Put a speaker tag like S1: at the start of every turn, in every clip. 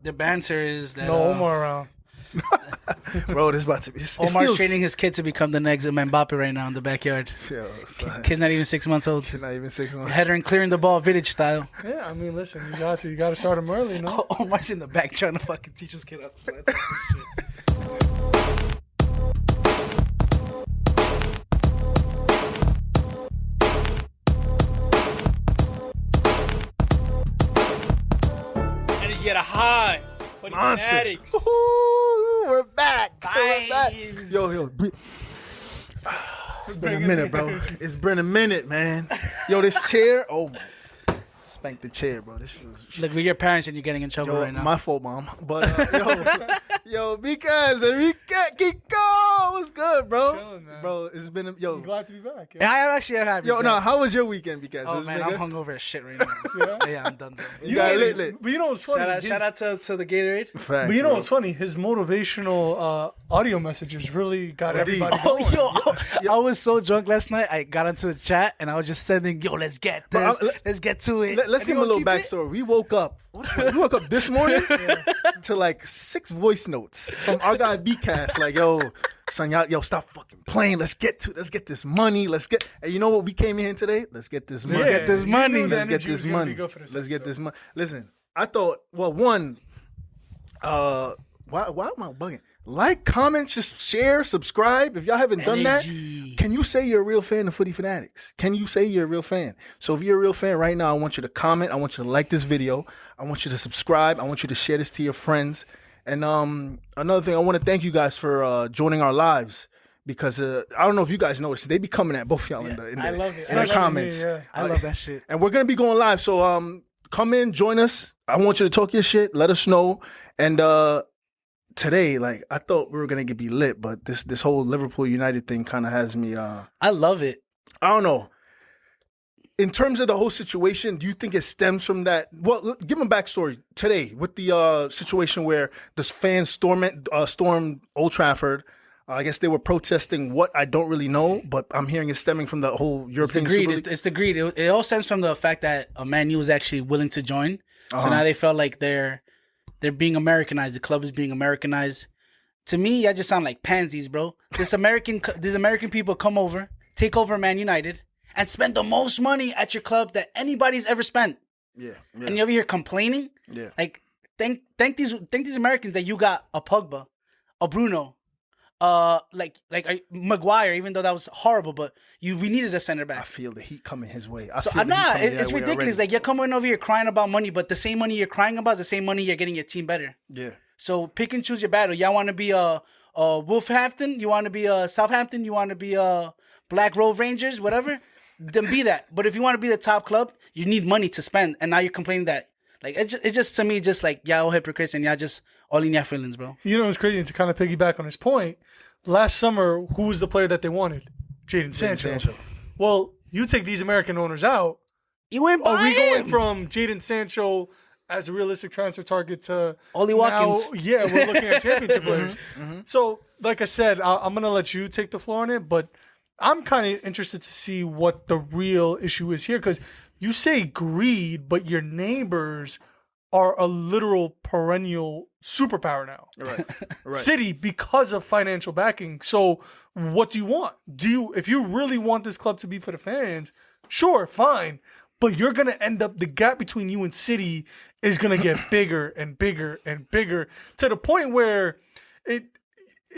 S1: The banter is that
S2: No Omar around.
S3: Bro, this about to be.
S1: Omar's training his kid to become the next Mbappe right now in the backyard.
S3: Yo, son.
S1: Kid's not even 6 months old.
S3: Not even 6 months.
S1: Header and clearing the ball, village style.
S2: Yeah, I mean, listen, you got to start him early, no?
S1: Omar's in the back trying to fucking teach his kid how to slide. Energy at a high.
S3: Monster.
S1: Fanatics.
S3: Ooh, we're back. We're back.
S1: Vibes.
S3: Yo. It's been a minute, bro. It's been a minute, man. Yo, this chair. Oh my. Spank the chair, bro. This was.
S1: Look, we're your parents and you're getting in trouble
S3: Yo,
S1: right now.
S3: my fault, mom. But yo, because Enrique, Kiko, what's good, bro?
S2: Chilling, man.
S3: Bro, it's been
S2: I'm glad to be back.
S1: Yeah, I am actually happy.
S3: Yo, no, how was your weekend, because?
S1: Oh
S3: It's
S1: man,
S3: been
S1: I'm
S3: good?
S1: hungover as shit right now. Yeah, I'm done.
S3: You got lit.
S2: But you know what's funny?
S1: Shout out to the Gatorade.
S3: Fact,
S2: But you know
S3: bro.
S2: what's funny? His motivational audio messages really got
S3: Indeed.
S2: everybody
S1: Oh,
S2: going.
S1: yo, I was so drunk last night. I got into the chat and I was just sending, yo, let's get this. Let's get to it.
S3: Let's
S1: And
S3: give him
S1: you
S3: a little
S1: gonna keep it?
S3: backstory. We woke up. We woke up this morning to like 6 voice notes from our guy BCast. Like, yo, son, yo, stop fucking playing. Let's get this money. And you know what we came in here today? Let's get this money.
S2: Yeah,
S1: get this
S2: you
S1: money.
S2: knew the
S3: Let's get
S2: energy was
S3: this
S2: gonna be
S3: money.
S2: good for this
S3: Let's get
S2: episode.
S3: this money. Listen, I thought, well, one, why am I bugging? Like, comment, just share, subscribe. If y'all haven't done that,
S1: Energy.
S3: can you say you're a real fan of Footy Fanatics? Can you say you're a real fan? So if you're a real fan right now, I want you to comment. I want you to like this video. I want you to subscribe. I want you to share this to your friends. And another thing, I want to thank you guys for joining our lives, because I don't know if you guys noticed, they be coming at both y'all in the
S1: I love it.
S3: in the
S1: Especially
S3: comments.
S2: me, yeah.
S1: I love that shit.
S3: And we're gonna be going live, so come in, join us. I want you to talk your shit. Let us know. And today, like, I thought we were gonna be lit, but this whole Liverpool United thing kind of has me.
S1: I love it.
S3: I don't know. In terms of the whole situation, do you think it stems from that? Well, give them a backstory today with the situation where the fans stormed Old Trafford. I guess they were protesting what I don't really know, but I'm hearing it's stemming from the whole European
S1: Greed.
S3: Super
S1: It's,
S3: League.
S1: it's the greed. It all stems from the fact that Man U was actually willing to join. So now they felt like they're being Americanized. The club is being Americanized. To me, I just sound like pansies, bro. These American people come over, take over Man United, and spend the most money at your club that anybody's ever spent.
S3: Yeah.
S1: And you're over here complaining.
S3: Yeah.
S1: Like, thank these Americans that you got a Pogba, a Bruno, like Maguire. Even though that was horrible, but we needed a center
S3: I
S1: back.
S3: feel the heat coming his way.
S1: So I'm not. It's ridiculous. Like, you're coming over here crying about money, but the same money you're crying about is the same money you're getting your team better.
S3: Yeah.
S1: So pick and choose your battle. Y'all want to be a Wolverhampton? You want to be a Southampton? You want to be a Black Road Rangers? Whatever. Then be that. But if you want to be the top club, you need money to spend. And now you're complaining that. Like, it's just to me, just like y'all hypocrites and y'all just all in your feelings, bro.
S2: You know, it's crazy to kind of piggyback on his point. Last summer, who was the player that they wanted? Jadon Sancho. Well, you take these American owners out.
S1: You went by
S2: Are we going
S1: him.
S2: from Jadon Sancho as a realistic transfer target to
S1: Ollie
S2: now?
S1: Watkins.
S2: Yeah, we're looking at championship players. So, like I said, I'm going to let you take the floor on it, but I'm kind of interested to see what the real issue is here, because you say greed, but your neighbors are a literal perennial superpower now.
S3: Right.
S2: City, because of financial backing. So what do you want? If you really want this club to be for the fans, sure, fine. But you're going to end up, the gap between you and City is going to get bigger and bigger and bigger, to the point where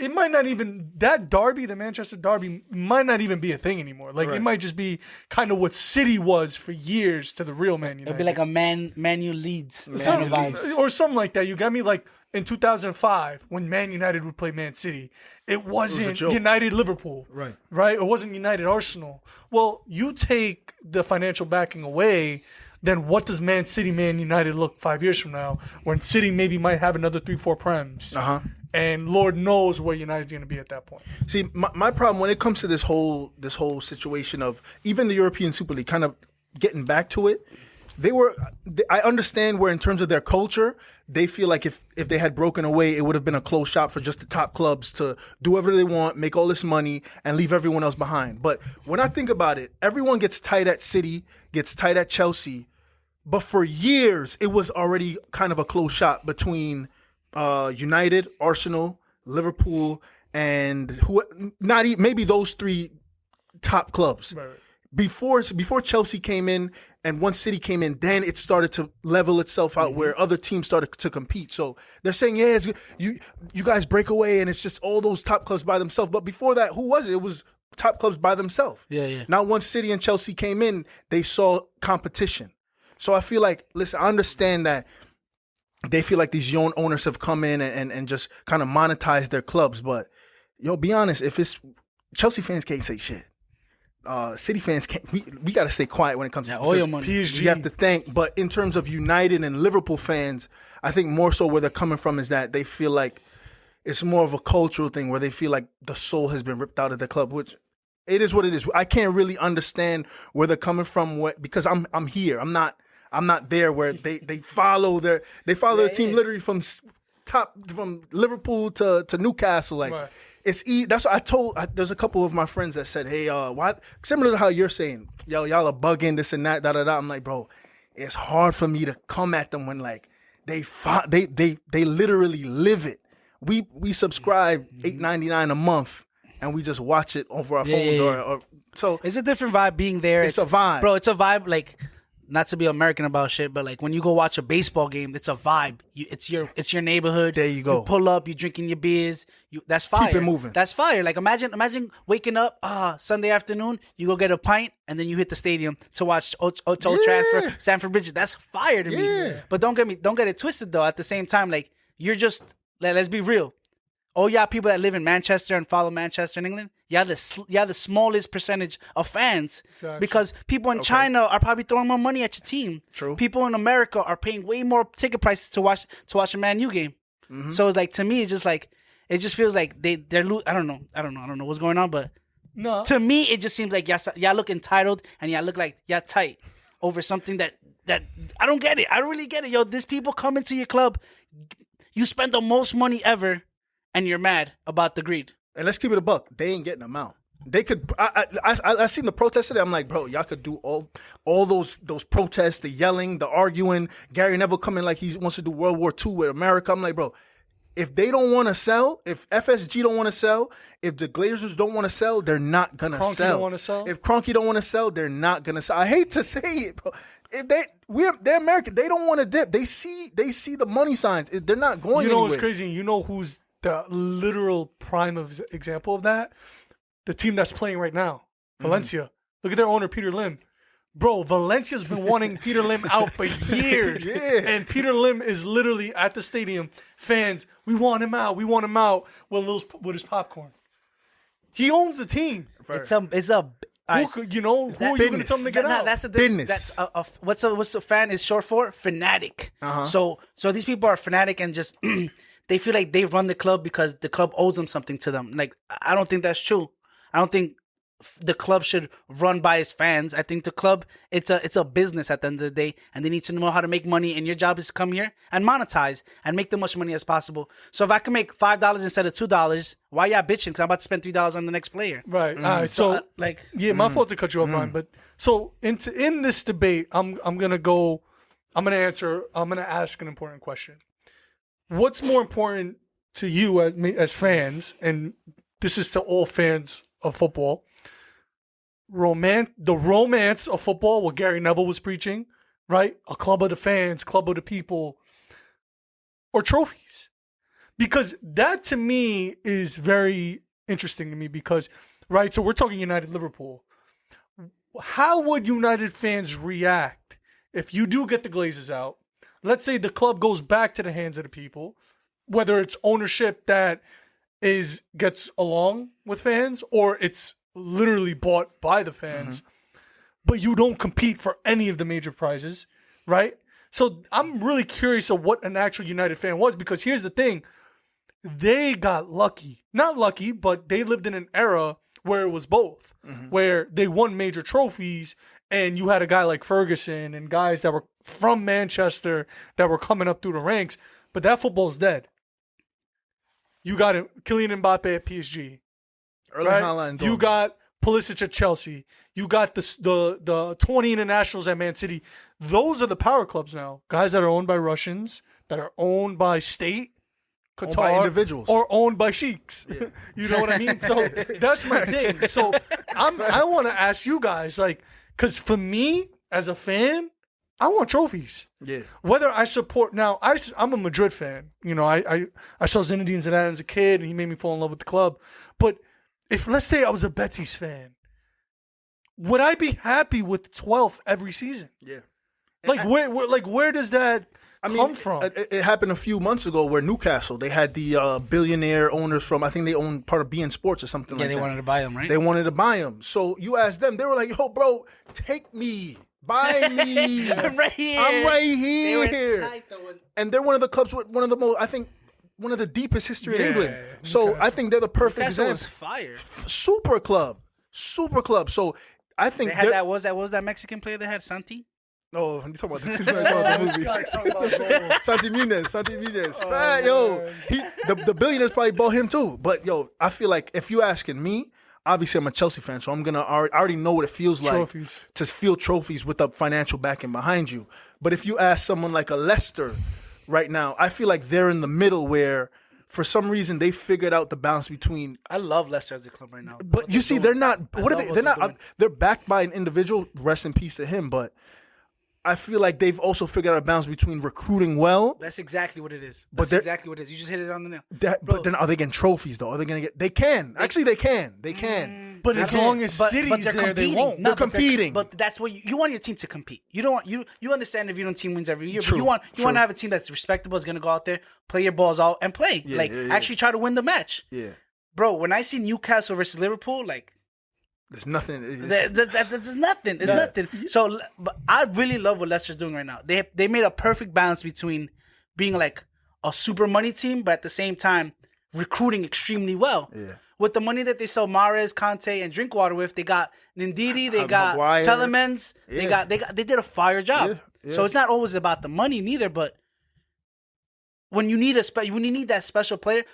S2: it might not even, that derby, the Manchester derby, might not even be a thing anymore. Like, it might just be kind of what City was for years to the real Man United.
S1: It'd be like a Man U Leeds.
S2: Some-
S1: kind of vibes.
S2: or something like that. You got me, like in 2005 when Man United would play Man City. It wasn't
S3: joke.
S2: United Liverpool. Right? It wasn't United Arsenal. Well, you take the financial backing away, then what does Man City, Man United look 5 years from now, when City maybe might have another 3-4 prems? And Lord knows where United's going to be at that point.
S3: See, my problem when it comes to this whole situation of even the European Super League, kind of getting back to it, I understand where in terms of their culture, they feel like if they had broken away, it would have been a closed shop for just the top clubs to do whatever they want, make all this money, and leave everyone else behind. But when I think about it, everyone gets tight at City, gets tight at Chelsea, But for years, it was already kind of a close shot between United, Arsenal, Liverpool, and maybe those three top clubs.
S2: Right.
S3: Before Chelsea came in and once City came in, then it started to level itself out where other teams started to compete. So they're saying, yeah, you guys break away and it's just all those top clubs by themselves. But before that, who was it? It was top clubs by themselves.
S1: Yeah.
S3: Now, once City and Chelsea came in, they saw competition. So I feel like, listen, I understand that they feel like these young owners have come in and just kind of monetized their clubs. But, be honest, if it's Chelsea fans can't say shit. City fans can't. We got to stay quiet when it comes to
S1: oil money.
S2: PSG.
S3: You have to think. But in terms of United and Liverpool fans, I think more so where they're coming from is that they feel like it's more of a cultural thing where they feel like the soul has been ripped out of the club, which it is what it is. I can't really understand where they're coming from because I'm here. I'm not there where they follow their team literally from Liverpool to Newcastle. Like
S2: right.
S3: That's what I told. There's a couple of my friends that said, "Hey, why?" Similar to how you're saying, y'all are bugging this and that, da da da. I'm like, bro, it's hard for me to come at them when like they literally live it. We subscribe $8.99 a month and we just watch it over our phones or so.
S1: It's a different vibe being there.
S3: It's a vibe,
S1: bro. It's a vibe like. Not to be American about shit, but like when you go watch a baseball game, it's a vibe. It's your neighborhood.
S3: There you go.
S1: You pull up, you drinking your beers. That's fire.
S3: Keep it moving.
S1: That's fire. Like imagine waking up Sunday afternoon, you go get a pint, and then you hit the stadium to watch Old Transfer, Stamford Bridge. That's fire to me. But don't get it twisted though. At the same time, like you're just let's be real. Oh yeah, people that live in Manchester and follow Manchester in England, the smallest percentage of fans because people in China are probably throwing more money at your team.
S3: True.
S1: People in America are paying way more ticket prices to watch a Man U game. Mm-hmm. So it's like to me, it's just like it just feels like they're I don't know what's going on, but
S2: no.
S1: To me it just seems like y'all look entitled and y'all look like y'all tight over something that I don't get it. I don't really get it. Yo, these people come into your club, you spend the most money ever. And you're mad about the greed.
S3: And let's keep it a buck. They ain't getting them out. They could. I seen the protest today. I'm like, bro, y'all could do all those protests, the yelling, the arguing. Gary Neville coming like he wants to do World War II with America. I'm like, bro, if they don't want to sell, if FSG don't want to sell, if the Glazers don't want to sell, they're not gonna sell.
S2: Don't want to sell.
S3: If Kroenke don't want to sell, they're not gonna sell. I hate to say it, bro. If they're American, they don't want to dip. They see the money signs. They're not going.
S2: You know
S3: anywhere.
S2: what's crazy? You know who's the literal prime of example of that? The team that's playing right now, Valencia. Mm-hmm. Look at their owner, Peter Lim. Bro, Valencia's been wanting Peter Lim out for years.
S3: Yeah.
S2: And Peter Lim is literally at the stadium. Fans, we want him out with his popcorn. He owns the team.
S1: It's a
S2: who are you going to tell him to get out?
S1: That's a
S3: business.
S1: That's what's a fan is short for? Fanatic.
S3: Uh-huh.
S1: So these people are fanatic and just they feel like they run the club because the club owes them something to them. Like I don't think that's true. I don't think the club should run by its fans. I think the club it's a business at the end of the day, and they need to know how to make money. And your job is to come here and monetize and make the much money as possible. So if I can make $5 instead of $2, why y'all bitching? Because I'm about to spend $3 on the next player.
S2: Right. All right. So my fault to cut you off, Brian. But so in this debate, I'm gonna ask an important question. What's more important to you as fans, and this is to all fans of football, the romance of football, what Gary Neville was preaching, right? A club of the fans, club of the people, or trophies? Because that to me is very interesting to me because, right, so we're talking United Liverpool. How would United fans react if you do get the Glazers out? Let's say the club goes back to the hands of the people, whether it's ownership that gets along with fans or it's literally bought by the fans, but you don't compete for any of the major prizes, right? So I'm really curious of what an actual United fan was because here's the thing. They got lucky. Not lucky, but they lived in an era where it was both, where they won major trophies and you had a guy like Ferguson and guys that were from Manchester that were coming up through the ranks, but that football's dead. You got Kylian Mbappe at PSG.
S3: Erling Haaland.
S2: You got Pulisic at Chelsea. You got the 20 internationals at Man City. Those are the power clubs now. Guys that are owned by Russians, that are owned by state, Qatar,
S3: Owned by individuals.
S2: or owned by sheiks. Yeah. You know what I mean? So that's my thing. So I want to ask you guys, like, because for me as a fan, I want trophies.
S3: Yeah.
S2: Whether I support now, I'm a Madrid fan. You know, I saw Zinedine Zidane as a kid, and he made me fall in love with the club. But if, let's say, I was a Betis fan, would I be happy with 12th every season?
S3: Yeah.
S2: Like, where does that come from?
S3: It happened a few months ago where Newcastle, they had the billionaire owners from, I think they own part of BN Sports or something like that.
S1: Yeah, they wanted to buy them, right?
S3: They wanted to buy them. So you asked them, they were like, yo, bro, take me. Buy me.
S1: I'm right here.
S3: I'm right
S1: They were
S3: here.
S1: tight, though, when-
S3: And they're one of the clubs with one of the most, I think, one of the deepest history in England.
S2: Yeah,
S3: So I think they're the perfect
S1: Newcastle
S3: example.
S1: was fire.
S3: Super club. So I think
S1: They had that was that Mexican player they had, Santi?
S3: Oh, you talking about the movie? Santi Munez. Fat, yo, the billionaires probably bought him too. But yo, I feel like if you asking me, obviously I'm a Chelsea fan, so I already know what it feels like
S2: Trophies.
S3: to feel trophies with the financial backing behind you. But if you ask someone like a Leicester right now, I feel like they're in the middle where for some reason they figured out the balance between.
S1: I love Leicester as a club right now.
S3: But you see, they're not. What are they?
S1: love what
S3: They're
S1: they're
S3: not.
S1: doing.
S3: They're backed by an individual. Rest in peace to him. But I feel like they've also figured out a balance between recruiting well.
S1: That's exactly what it is.
S3: But
S1: That's exactly what it is. You just hit it on the nail.
S3: But then are they getting trophies though? Are they going to get? They can. Actually, they can. They can.
S2: But as long as City's
S1: they're
S2: there, they
S1: competing.
S2: won't.
S3: They're competing.
S1: But that's what you want your team to compete. You don't want you understand if your team wins every year,
S3: True,
S1: but you want
S3: true.
S1: to have a team that's respectable, is going to go out there, play your balls out, and play.
S3: Yeah.
S1: Actually try to win the match.
S3: Yeah.
S1: Bro, when I see Newcastle versus Liverpool, like
S3: There's nothing.
S1: there's nothing. It's nothing. So, but I really love what Leicester's doing right now. They made a perfect balance between being like a super money team, but at the same time recruiting extremely well.
S3: Yeah.
S1: With the money that they sell Mahrez, Conte, and Drinkwater with, they got Ndidi, they got
S3: Maguire.
S1: Telemans,
S3: Yeah.
S1: they did a fire job.
S3: Yeah.
S1: So it's not always about the money neither, but when you need when you need that special player,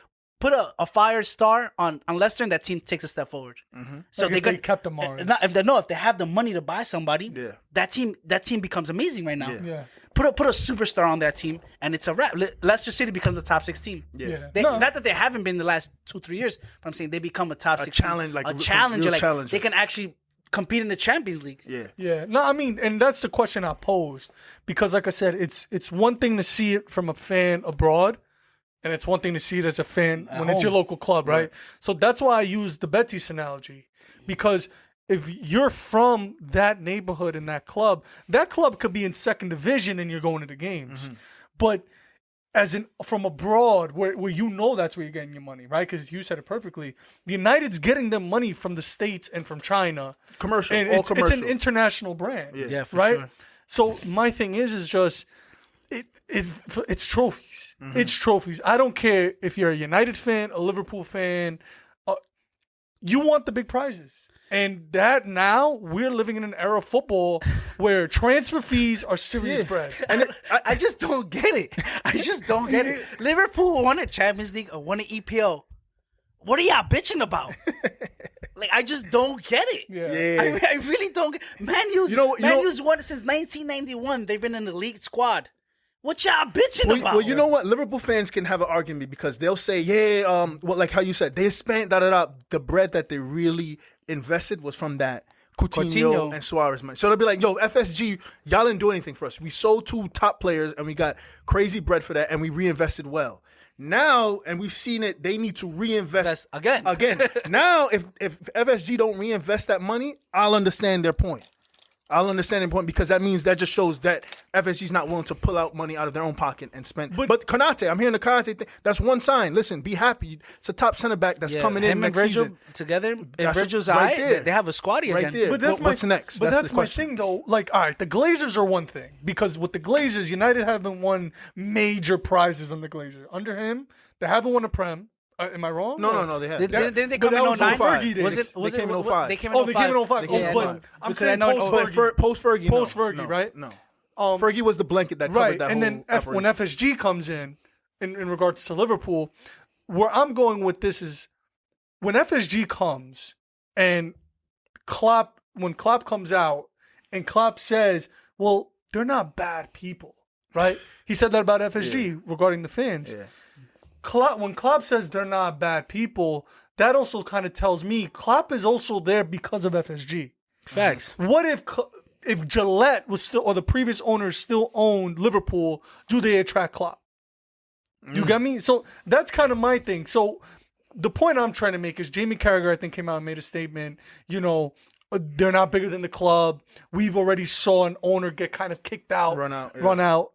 S1: put a fire star on Leicester, and that team takes a step forward.
S3: Mm-hmm.
S1: So
S2: Like if they kept them on.
S1: if they have the money to buy somebody,
S3: Yeah.
S1: that team becomes amazing right now.
S3: Yeah.
S2: Yeah.
S1: Put a superstar on that team, and it's a wrap. Leicester City becomes a top 6 team.
S3: Yeah.
S2: No.
S1: Not that they haven't been the last 2-3 years, but I'm saying they become a top 6
S3: challenge,
S1: team.
S3: like
S1: a
S3: a
S1: challenger.
S3: real
S1: Like
S3: challenger.
S1: they can actually compete in the Champions League.
S3: Yeah.
S2: Yeah, no, I mean, and that's the question I posed because, like I said, it's one thing to see it from a fan abroad, and it's one thing to see it as a fan when it's your local club, right? So that's why I use the Betis analogy, because if you're from that neighborhood and that club could be in second division and you're going to the games, but from abroad where you know that's where you're getting your money, right? Because you said it perfectly. The United's getting them money from the States and from China.
S3: Commercial,
S2: And
S3: all
S2: it's
S3: commercial.
S2: an international brand.
S1: Yeah, for
S2: right?
S1: sure.
S2: So my thing is just it's trophies. It's trophies. I don't care if you're a United fan, a Liverpool fan. You want the big prizes. And that now we're living in an era of football where transfer fees are serious bread.
S1: And I just don't get it. I just don't get it. Liverpool won a Champions League or won an EPO. What are y'all bitching about? Like, I just don't get it.
S3: Yeah.
S1: I really don't get Man U's won it since 1991. They've been in the elite squad. What y'all bitching about?
S3: Well, you know what? Liverpool fans can have an argument because they'll say, like how you said, they spent the bread that they really invested was from that Coutinho and Suarez money. So they'll be like, yo, FSG, y'all didn't do anything for us. We sold 2 top players and we got crazy bread for that and we reinvested well. Now, and we've seen it, they need to reinvest
S1: again.
S3: Now, if FSG don't reinvest that money, I'll understand their point. Because that means that just shows that FSG's not willing to pull out money out of their own pocket and spend. But Konate, I'm hearing the Konate thing. That's one sign. Listen, be happy. It's a top center back that's coming in
S1: him
S3: next
S1: and Virgil
S3: season.
S1: Together,
S3: That's
S1: if Virgil's
S3: right
S1: alright,
S3: there.
S1: they have a squad again.
S3: Right there.
S2: But that's
S3: What's next?
S2: But that's
S3: the
S2: my
S3: question.
S2: thing, though. Like, all right, the Glazers are one thing because with the Glazers, United haven't won major prizes on the Glazers. Under him, they haven't won a Prem. Am I wrong?
S3: No, they have.
S1: Didn't they
S2: But
S1: come
S2: that
S1: in
S2: was
S1: 09?
S2: Fergie days.
S1: Was
S3: They
S1: it
S3: came in 05.
S1: They came in 05.
S2: They came in 05.
S1: They came in
S2: But
S1: 05.
S2: I'm
S1: Because
S2: saying
S1: I know
S2: post-Fergie.
S3: Post-Fergie, no.
S2: Post-Fergie,
S3: No,
S2: right?
S3: No.
S2: Um,
S3: Fergie was the blanket that covered
S2: right,
S3: that
S2: and
S3: whole
S2: then when FSG comes in regards to Liverpool, where I'm going with this is when FSG comes and Klopp, when Klopp comes out and Klopp says, well, they're not bad people, right? He said that about FSG regarding the fans.
S3: Yeah.
S2: When Klopp says they're not bad people, that also kind of tells me Klopp is also there because of FSG.
S1: Facts.
S2: What if Gillette was still, or the previous owners still owned Liverpool, do they attract Klopp? You get me? So that's kind of my thing. So the point I'm trying to make is Jamie Carragher, I think, came out and made a statement, they're not bigger than the club. We've already saw an owner get kind of kicked out, run out.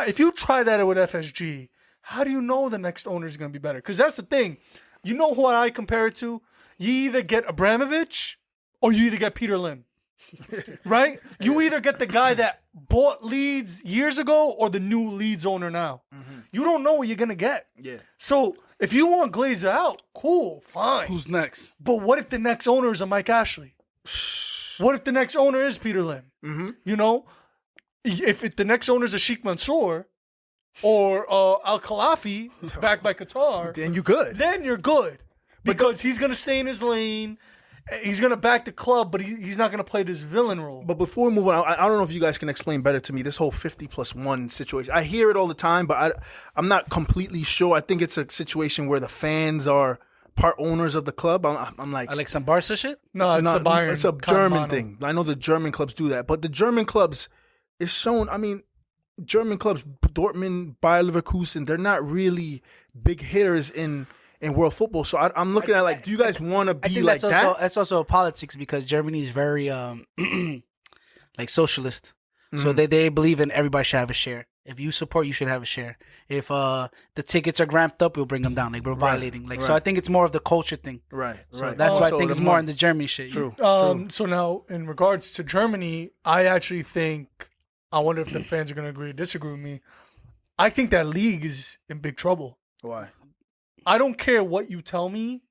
S2: If you try that with FSG, how do you know the next owner is going to be better? Because that's the thing. You know what I compare it to? You either get Abramovich or you either get Peter Lim. Right? You either get the guy that bought Leeds years ago or the new Leeds owner now. Mm-hmm. You don't know what you're going to get.
S3: Yeah.
S2: So if you want Glazer out, cool, fine.
S1: Who's next?
S2: But what if the next owner is a Mike Ashley? What if the next owner is Peter Lim? Mm-hmm. If the next owner is a Sheikh Mansour or Al Khalafi backed by Qatar,
S3: then you're good.
S2: Then you're good. Because he's going to stay in his lane. He's going to back the club, but he's not going to play this villain role.
S3: But before we move on, I don't know if you guys can explain better to me this whole 50+1 situation. I hear it all the time, but I'm not completely sure. I think it's a situation where the fans are part owners of the club. I'm like
S1: some Barca shit?
S2: No, it's a Bayern.
S3: It's a German thing. I know the German clubs do that. But the German clubs, it's shown, German clubs, Dortmund, Bayer Leverkusen, they're not really big hitters in world football. So I'm looking at do you guys want to be like that?
S1: That's also politics because Germany is very socialist. Mm-hmm. So they believe in everybody should have a share. If you support, you should have a share. If the tickets are ramped up, we'll bring them down. We're violating. So I think it's more of the culture thing.
S3: Right.
S1: So that's why I think it's more in the Germany shit.
S3: True.
S2: So now, in regards to Germany, I actually think, I wonder if the fans are going to agree or disagree with me. I think that league is in big trouble.
S3: Why?
S2: I don't care what you tell me.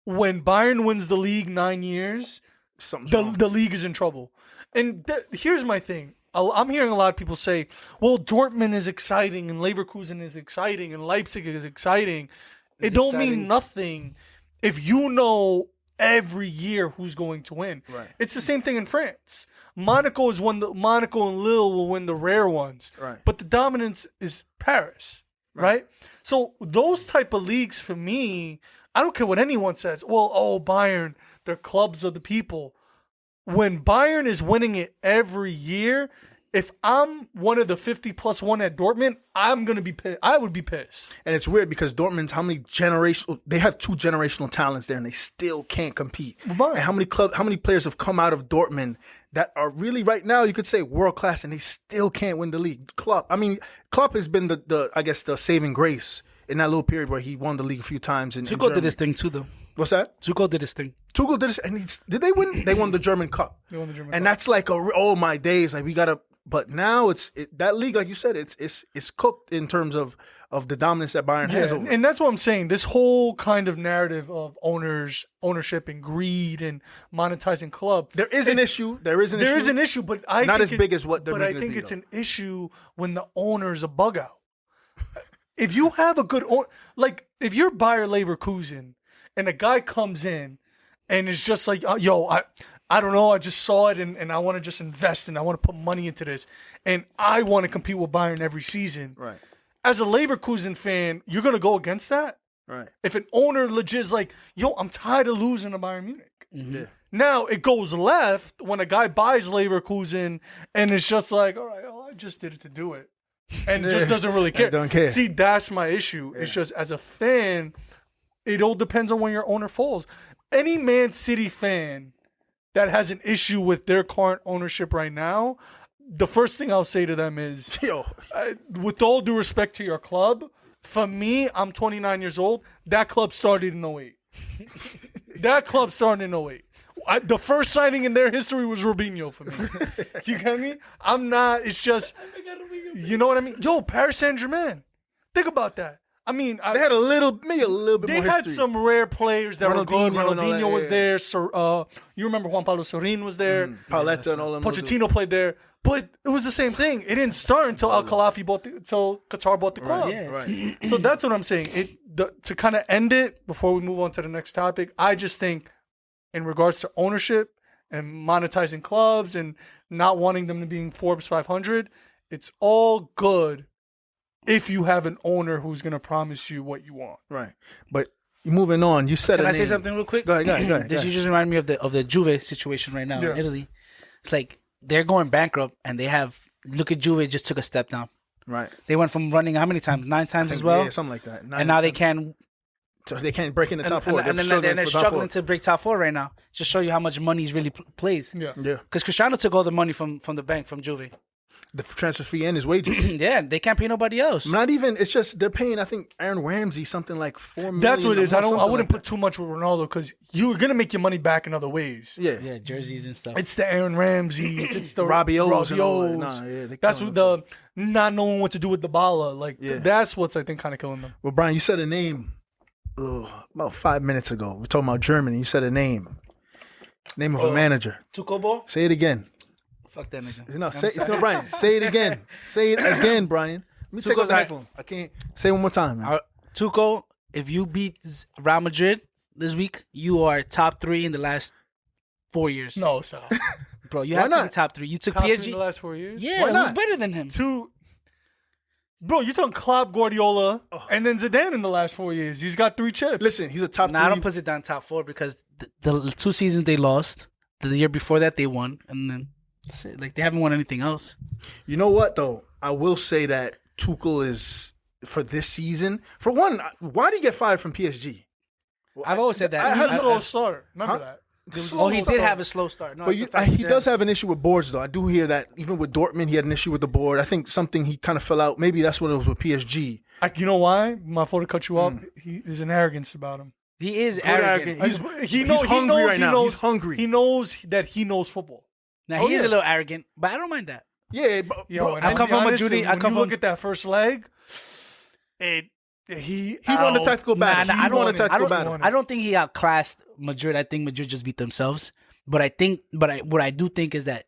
S2: When Bayern wins the league 9 years, the league is in trouble. And here's my thing. I'm hearing a lot of people say, well, Dortmund is exciting and Leverkusen is exciting and Leipzig is exciting. It don't mean nothing if you know every year who's going to win.
S3: Right.
S2: It's the same thing in France. Monaco and Lille will win the rare ones.
S3: Right.
S2: But the dominance is Paris. Right? So those type of leagues for me, I don't care what anyone says. Well, Bayern, they're clubs of the people. When Bayern is winning it every year, if I'm one of the 50+1 at Dortmund, I'm going to be pissed. I would be pissed.
S3: And it's weird because Dortmund's they have 2 generational talents there and they still can't compete.
S2: Right.
S3: And how many players have come out of Dortmund that are really right now, you could say world class, and they still can't win the league. Klopp has been the saving grace in that little period where he won the league a few times.
S1: Tuchel did this thing too, though.
S3: What's that?
S1: Tuchel did this thing.
S3: Tuchel did this, and did they win? They won the German Cup.
S2: They won the German
S3: and
S2: Cup.
S3: That's like my days. Like we gotta. But now that league, like you said, it's cooked in terms of the dominance that Bayern has over.
S2: And that's what I'm saying. This whole kind of narrative of ownership and greed and monetizing club.
S3: There is an issue, but not as big as what they're making it be.
S2: But I think it's an issue when the owner's a bug out. If you have a good owner, like if you're Bayer Leverkusen and a guy comes in and is just like, I don't know, I just saw it and I want to just invest and I want to put money into this and I want to compete with Bayern every season.
S3: Right.
S2: As a Leverkusen fan, you're going to go against that?
S3: Right.
S2: If an owner legit is like, I'm tired of losing to Bayern Munich.
S3: Mm-hmm. Yeah.
S2: Now it goes left when a guy buys Leverkusen and it's just like, all right, I just did it to do it. And just doesn't really care.
S3: I don't care.
S2: See, that's my issue. Yeah. It's just as a fan, it all depends on when your owner falls. Any Man City fan that has an issue with their current ownership right now, the first thing I'll say to them is, with all due respect to your club, for me, I'm 29 years old. That club started in 08. That club started in 08. The first signing in their history was Robinho for me. You get me? I'm not, it's just, you know what I mean? Paris Saint-Germain. Think about that. I mean,
S3: they had a little bit more history.
S2: They had some rare players that were good. Ronaldinho was there. You remember Juan Pablo Sorin was there.
S3: Pauletta and all them.
S2: Pochettino played there. But it was the same thing. It didn't start until Al Khalafi until Qatar bought the club.
S3: Right.
S2: So that's what I'm saying. To kind of end it before we move on to the next topic, I just think in regards to ownership and monetizing clubs and not wanting them to be in Forbes 500, it's all good if you have an owner who's going to promise you what you want.
S3: Right. But moving on, you said
S1: Can I say something real quick?
S3: Go ahead.
S1: This just reminded me of the Juve situation right now in Italy. It's like they're going bankrupt, and they have look at Juve just took a step down.
S3: Right.
S1: They went from running how many times? 9 times as well.
S3: Yeah, something like that.
S1: And now they can't.
S3: So they can't break in the top four.
S1: And they're struggling to break top four right now. Just show you how much money he really plays.
S2: Yeah.
S1: Because Cristiano took all the money from the bank from Juve.
S3: The transfer fee and his wages.
S1: Yeah, they can't pay nobody else.
S3: Not even. It's just they're paying. I think Aaron Ramsey something like $4 million.
S2: That's what it is. I wouldn't
S3: like
S2: put too much with Ronaldo because you're gonna make your money back in other ways.
S3: Yeah,
S1: jerseys and stuff.
S2: It's the Aaron Ramseys. It's the
S3: Rabiot's.
S2: That's what the not knowing what to do with the ball. Like that's what's I think kind of killing them.
S3: Well, Brian, you said a name about 5 minutes ago. We're talking about Germany. You said a name of a manager.
S1: Tuchel?
S3: Say it again.
S1: Fuck that nigga.
S3: No, it's not Brian. Say it again. Say it again, Brian. Let me take off the iPhone. I can't. Say it one more time, man.
S1: Tuchel, if you beat Real Madrid this week, you are top 3 in the last 4 years.
S2: No, sir.
S1: Bro, you have to be top 3. You took
S2: top
S1: PSG
S2: 3 in the last 4 years.
S1: Yeah,
S3: why not?
S1: who's better than him?
S2: Bro, you're talking Klopp, Guardiola, and then Zidane in the last 4 years. He's got 3 chips.
S3: Listen, he's a top 3.
S1: I don't put it down top 4 because the 2 seasons they lost, the year before that they won, and then that's it. Like they haven't won anything else.
S3: You know what though? I will say that Tuchel is for this season. For one, why did he get fired from PSG?
S1: Well, I've always said that.
S2: I had a slow start. Remember that?
S1: He did have a slow start. No,
S3: but he does have an issue with boards, though. I do hear that even with Dortmund, he had an issue with the board. I think something he kind of fell out. Maybe that's what it was with PSG.
S2: You know why? My fault to cut you off. There's an arrogance about him.
S1: He is arrogant.
S3: He's hungry right now. He's hungry.
S2: He knows that he knows football.
S1: Now he is a little arrogant, but I don't mind that.
S3: Yeah,
S1: I come from a Judy.
S2: When you look at that first leg, he
S3: won the tactical battle.
S1: I don't think he outclassed Madrid. I think Madrid just beat themselves. But what I do think is that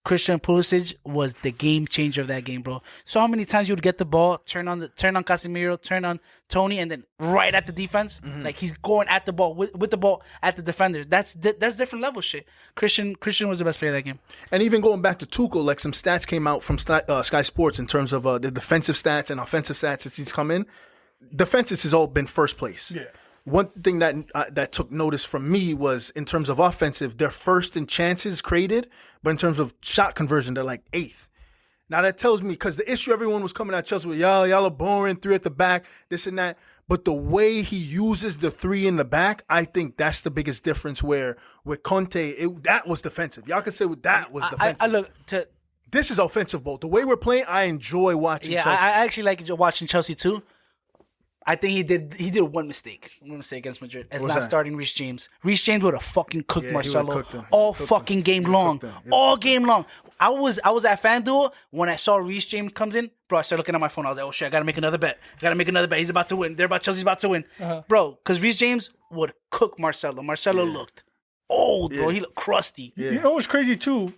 S1: Christian Pulisic was the game changer of that game, bro. So how many times you would get the ball, turn on Casemiro, turn on Tony, and then right at the defense, like he's going at the ball with the ball at the defender. That's different level shit. Christian was the best player of that game.
S3: And even going back to Tuchel, like some stats came out from Sky Sports in terms of the defensive stats and offensive stats since he's come in. Defenses has all been first place.
S2: Yeah.
S3: One thing that took notice from me was in terms of offensive, they're first in chances created, but in terms of shot conversion, they're like 8th. Now that tells me, because the issue everyone was coming at Chelsea with, y'all are boring, 3 at the back, this and that. But the way he uses the 3 in the back, I think that's the biggest difference. Where with Conte, that was defensive. Y'all can say that was defensive. This is offensive ball. The way we're playing, I enjoy watching.
S1: Yeah,
S3: Chelsea.
S1: I actually like watching Chelsea too. I think he did one mistake against Madrid. It's not starting Reece James. Reece James would have fucking cooked Marcelo all fucking game long. All game long. I was at FanDuel when I saw Reece James comes in. Bro, I started looking at my phone. I was like, oh shit, I gotta make another bet. He's about to win. Chelsea's about to win. Bro, because Reece James would cook Marcelo. Marcelo looked old, bro. He looked crusty.
S2: You know what's crazy too?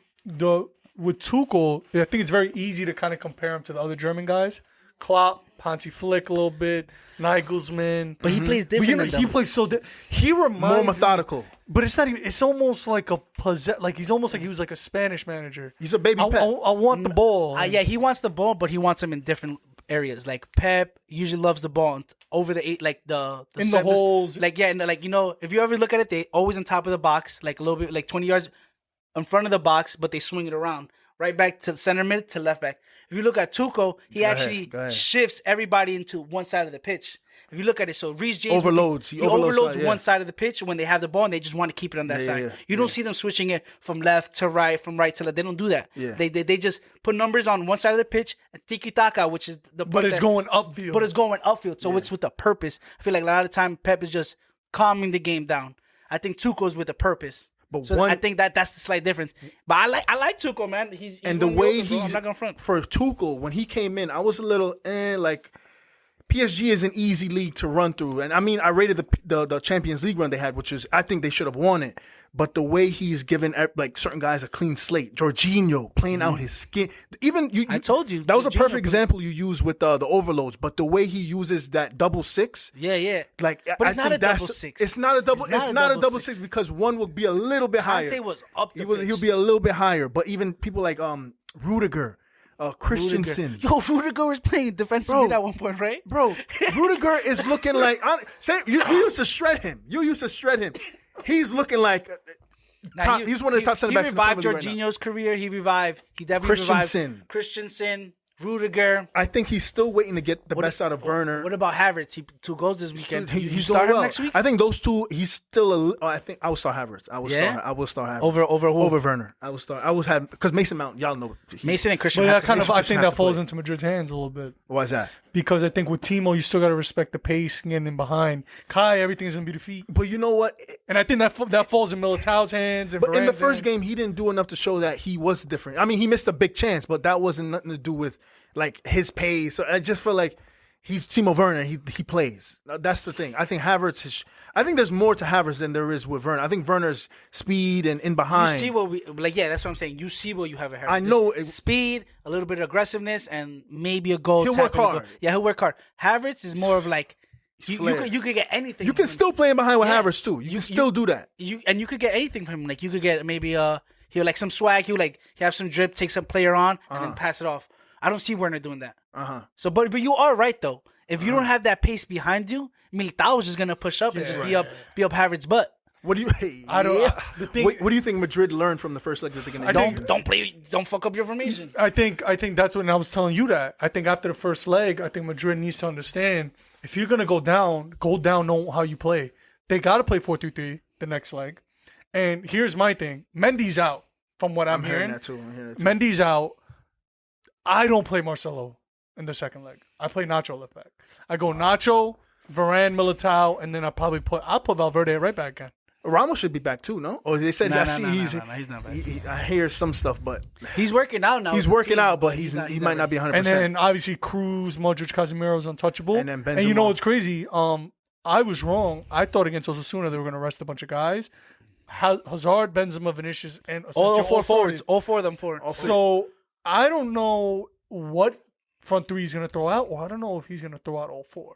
S2: With Tuchel, I think it's very easy to kind of compare him to the other German guys. Klopp, Hansi Flick a little bit, Nagelsmann.
S1: But he plays different than them.
S2: He plays so he reminds
S3: more methodical.
S2: But it's not even. It's almost like he's almost like he was like a Spanish manager.
S3: He's a baby Pep.
S2: I want the ball.
S1: Yeah, he wants the ball, but he wants him in different areas. Like Pep usually loves the ball over the 8, like the
S2: in the holes.
S1: Like if you ever look at it, they always on top of the box, like a little bit, like 20 yards in front of the box, but they swing it around. Right back to center mid to left back. If you look at Tuchel, he actually shifts everybody into one side of the pitch. If you look at it, so Reece James
S3: overloads.
S1: He overloads one side of the pitch when they have the ball and they just want to keep it on that side. You don't see them switching it from left to right, from right to left. They don't do that.
S3: Yeah.
S1: They just put numbers on one side of the pitch and tiki-taka, which is the
S2: But it's going upfield.
S1: But it's going upfield, so it's with a purpose. I feel like a lot of the time Pep is just calming the game down. I think Tuchel's with a purpose. But I think that's the slight difference. But I like Tuchel, man. He's
S3: and the way
S1: I'm not gonna front.
S3: For Tuchel, when he came in, I was a little like PSG is an easy league to run through. And I mean, I rated the Champions League run they had, which is I think they should have won it. but the way he's given like certain guys a clean slate, Jorginho playing out his skin. Even
S1: I told you
S3: that was a
S1: Jorginho
S3: perfect example you used with the overloads. But the way he uses that double six, like
S1: but it's not a double six.
S3: It's not a double. It's not a double six because one will be a little bit higher.
S1: Conte was up the pitch.
S3: He'll be a little bit higher. But even people like Rudiger. Christensen.
S1: Yo, Rudiger was playing defensive mid at one point, right?
S3: Bro, Rudiger is looking like you used to shred him. You used to shred him. He's looking like he's one of the top center backs in the Premier League right now.
S1: He revived Jorginho's career. He definitely revived Christensen. Rudiger.
S3: I think he's still waiting to get the best out of Werner.
S1: What about Havertz? 2 goals this weekend.
S3: He's
S1: start him
S3: well.
S1: next week?
S3: I think those two. He's still. I think I will start Havertz. I will start Havertz
S1: over who?
S3: Over Werner. I will have because Mason Mount. Y'all know
S1: Mason and Christian.
S2: But I think that falls into Madrid's hands a little bit.
S3: Why is that?
S2: Because I think with Timo, you still got to respect the pace and getting in behind. Kai, everything's gonna be the feet.
S3: But you know what?
S2: And I think that falls in Militao's hands. And
S3: but in the first
S2: hands.
S3: game, he didn't do enough to show that he was different. I mean, he missed a big chance, but that wasn't nothing to do with like his pace. So I just feel like he's Timo Werner. He plays. That's the thing. I think Havertz. I think there's more to Havertz than there is with Werner. I think Werner's speed and in behind.
S1: You see what we like? Yeah, that's what I'm saying. You see what you have at Havertz.
S3: I know
S1: speed, a little bit of aggressiveness, and maybe a goal.
S3: He'll work hard.
S1: Yeah, he'll work hard. Havertz is more of like you could get anything.
S3: You can still play in behind with Havertz too. You can still do that.
S1: You could get anything from him. Like you could get maybe he'll like some swag. He'll have some drip, take some player on, and then pass it off. I don't see Werner doing that. So, but you are right though. If you don't have that pace behind you, Militao is just gonna push up and just be up Havertz's butt.
S3: What do you? What do you think Madrid learned from the first leg that they're gonna?
S1: Don't fuck up your formation.
S2: I think that's when I was telling you that. I think after the first leg, I think Madrid needs to understand if you're gonna go down, know how you play. They gotta play 4-2-3 the next leg. And here's my thing: Mendy's out. From what I'm hearing,
S3: that too.
S2: Mendy's out. I don't play Marcelo in the second leg. I play Nacho left back. I go Nacho, Varane, Militao, and then I'll put Valverde at right back again.
S3: Ramos should be back too, no? Or they said
S1: he's not back.
S3: I hear some stuff, but
S1: he's working out now.
S3: He's working out, but he might not be 100%.
S2: And then obviously Cruz, Modric, Casemiro is untouchable.
S3: And then Benzema.
S2: And you know what's crazy? I was wrong. I thought against Osasuna they were going to rest a bunch of guys. Hazard, Benzema, Vinicius, and Asensio,
S1: all 4 forwards. All 4 of them forwards.
S2: So I don't know what front three he's going to throw out, or I don't know if he's going to throw out all 4.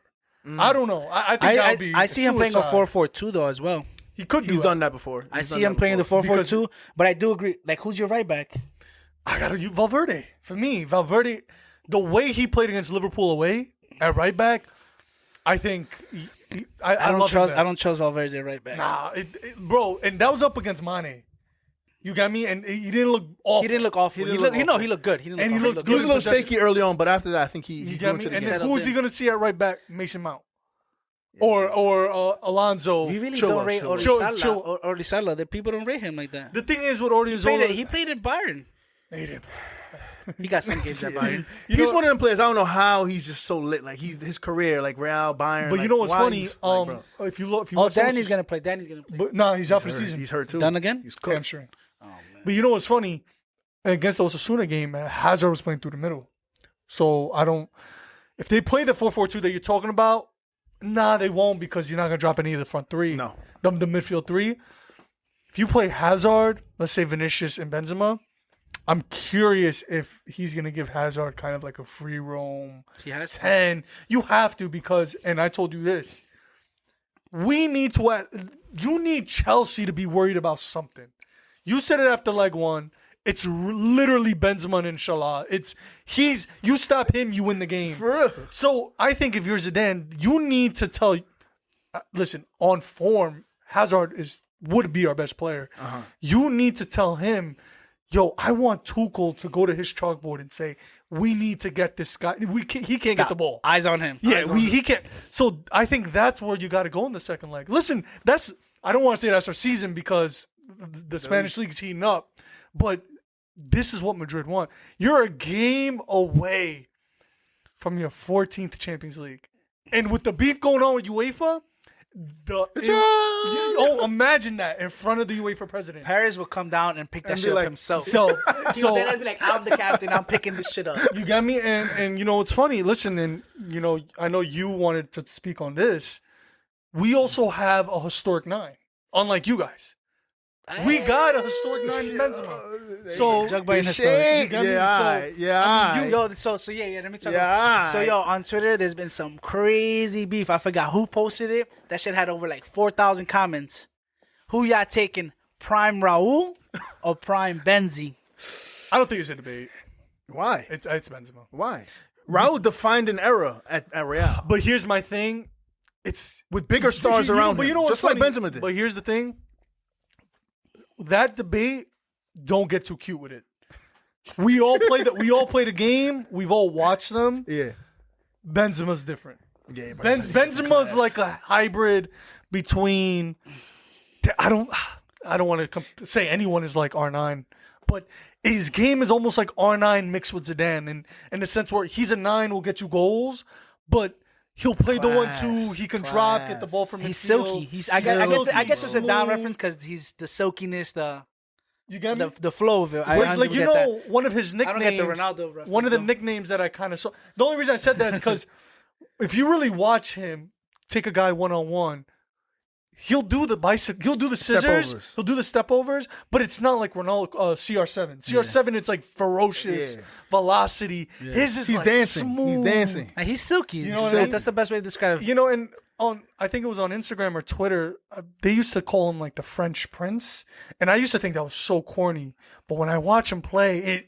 S2: I don't know. I think that would be
S1: I see him playing a 4-4-2 though as well.
S2: He could do
S3: He's done that before.
S1: I see him playing the 4-4-2, but I do agree. Like, who's your right back?
S2: I got to use Valverde. For me, Valverde, the way he played against Liverpool away at right back, I think I
S1: don't trust Valverde at right back.
S2: Nah, bro, and that was up against Mane. You got me? And he didn't look awful.
S1: He didn't look awful. He looked good. He looked
S3: He was a little shaky early on, but after that, I think he
S2: grew into the game. And then who is he going to see at right back? Mason Mount. Or Alonso.
S1: We really don't rate Orizala. The people don't rate him like that.
S2: The thing is with Odriozola,
S1: he played in Bayern. He got some games at Bayern.
S3: He's one of them players. I don't know how he's just so lit. Like his career, like Real, Bayern.
S2: But you know what's funny? If you watch
S1: Danny's gonna play.
S2: But no, he's out for the season.
S3: He's hurt too.
S1: Done again?
S3: He's cooked.
S2: Hamstring. Oh man. But you know what's funny? Against the Osasuna game, Hazard was playing through the middle. So I don't. If they play the 4-4-2 that you're talking about, nah, they won't because you're not gonna drop any of the front 3.
S3: No,
S2: the midfield 3. If you play Hazard, let's say Vinicius and Benzema, I'm curious if he's going to give Hazard kind of like a free roam.
S1: He has
S2: 10. You have to because, and I told you this, you need Chelsea to be worried about something. You said it after leg 1. It's literally Benzema and Inshallah. You stop him, you win the game.
S3: For real.
S2: So I think if you're Zidane, you need to tell, listen, on form, Hazard would be our best player. You need to tell him, yo, I want Tuchel to go to his chalkboard and say, we need to get this guy. He can't get the ball.
S1: Eyes on him.
S2: Yeah, he can't. So I think that's where you got to go in the second leg. Listen, I don't want to say that's our season because the Spanish league is heating up, but this is what Madrid want. You're a game away from your 14th Champions League. And with the beef going on with UEFA, imagine that in front of the UEFA president.
S1: Paris will come down and pick that shit up himself.
S2: So
S1: then I'd be like, I'm the captain. I'm picking this shit up.
S2: You got me? And you know, it's funny. Listen, and you know, I know you wanted to speak on this. We also have a historic 9, unlike you guys. We got a historic 9 in Benzema. So
S1: Jug by
S3: The
S1: historic.
S3: shade.
S2: You got me?
S3: Yeah,
S2: So,
S3: alright, yeah.
S2: I mean,
S3: alright.
S1: Let me talk
S3: Yeah.
S1: about. So yo, on Twitter, there's been some crazy beef. I forgot who posted it. That shit had over like 4,000 comments. Who y'all taking, Prime Raul or Prime Benzi?
S2: I don't think it's a debate.
S3: Why?
S2: It's Benzema.
S3: Why? Raul defined an era at Real
S2: But here's my thing. It's
S3: with bigger stars
S2: you know-
S3: around
S2: but
S3: him,
S2: you know what's
S3: just like
S2: funny?
S3: Benzema did.
S2: But here's the thing. That debate, don't get too cute with it. We all play the game. We've all watched them.
S3: Yeah.
S2: Benzema's different.
S3: Yeah,
S2: Benzema's like a hybrid between. I don't want to say anyone is like R9, but his game is almost like R9 mixed with Zidane, in the sense where he's a 9, will get you goals, but he'll play the 1-2. He can drop, get the ball from
S1: He's
S2: midfield.
S1: silky. I get the
S2: Silky,
S1: Zidane
S2: smooth.
S1: reference because he's the silkiness,
S2: You get me?
S1: the flow of it.
S2: Like you know, one of his
S1: I don't
S2: nicknames.
S1: get the Ronaldo reference,
S2: One of the
S1: though.
S2: nicknames that I kind of saw. The only reason I said that is because if you really watch him take a guy 1-on-1, he'll do the bicycle. He'll do the scissors.
S3: Stepovers.
S2: He'll do the stepovers. But it's not like Ronaldo CR7. CR7, it's like ferocious
S3: Yeah.
S2: velocity. His is
S3: He's
S2: like
S3: dancing.
S2: smooth.
S3: He's dancing.
S1: And he's silky.
S2: You know what I mean?
S1: That's the best way to describe it.
S2: You know, and I think it was on Instagram or Twitter, they used to call him like the French Prince, and I used to think that was so corny. But when I watch him play,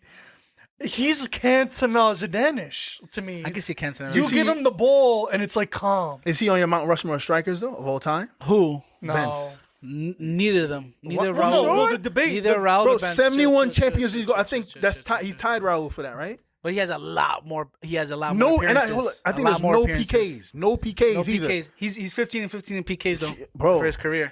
S2: he's Cantona Zidane-ish to me.
S1: I can see Cantona.
S2: You
S3: see-
S2: give him the ball, and it's like calm.
S3: Is he on your Mount Rushmore of strikers though of all time?
S1: Who?
S2: No,
S3: Benz.
S1: Neither of them. Neither
S3: What?
S1: Raul.
S3: No,
S2: well, the debate.
S1: Neither Raul.
S3: Bro,
S1: or Benz.
S3: 71 Champions League. I think that's he tied Raul for that, right?
S1: But he has a lot more. He has a lot
S3: No,
S1: more
S3: and
S1: appearances.
S3: I think there's no PKs. No PKs
S1: No
S3: either.
S1: PKs. He's 15 and 15 in PKs though,
S3: Bro.
S1: for his career.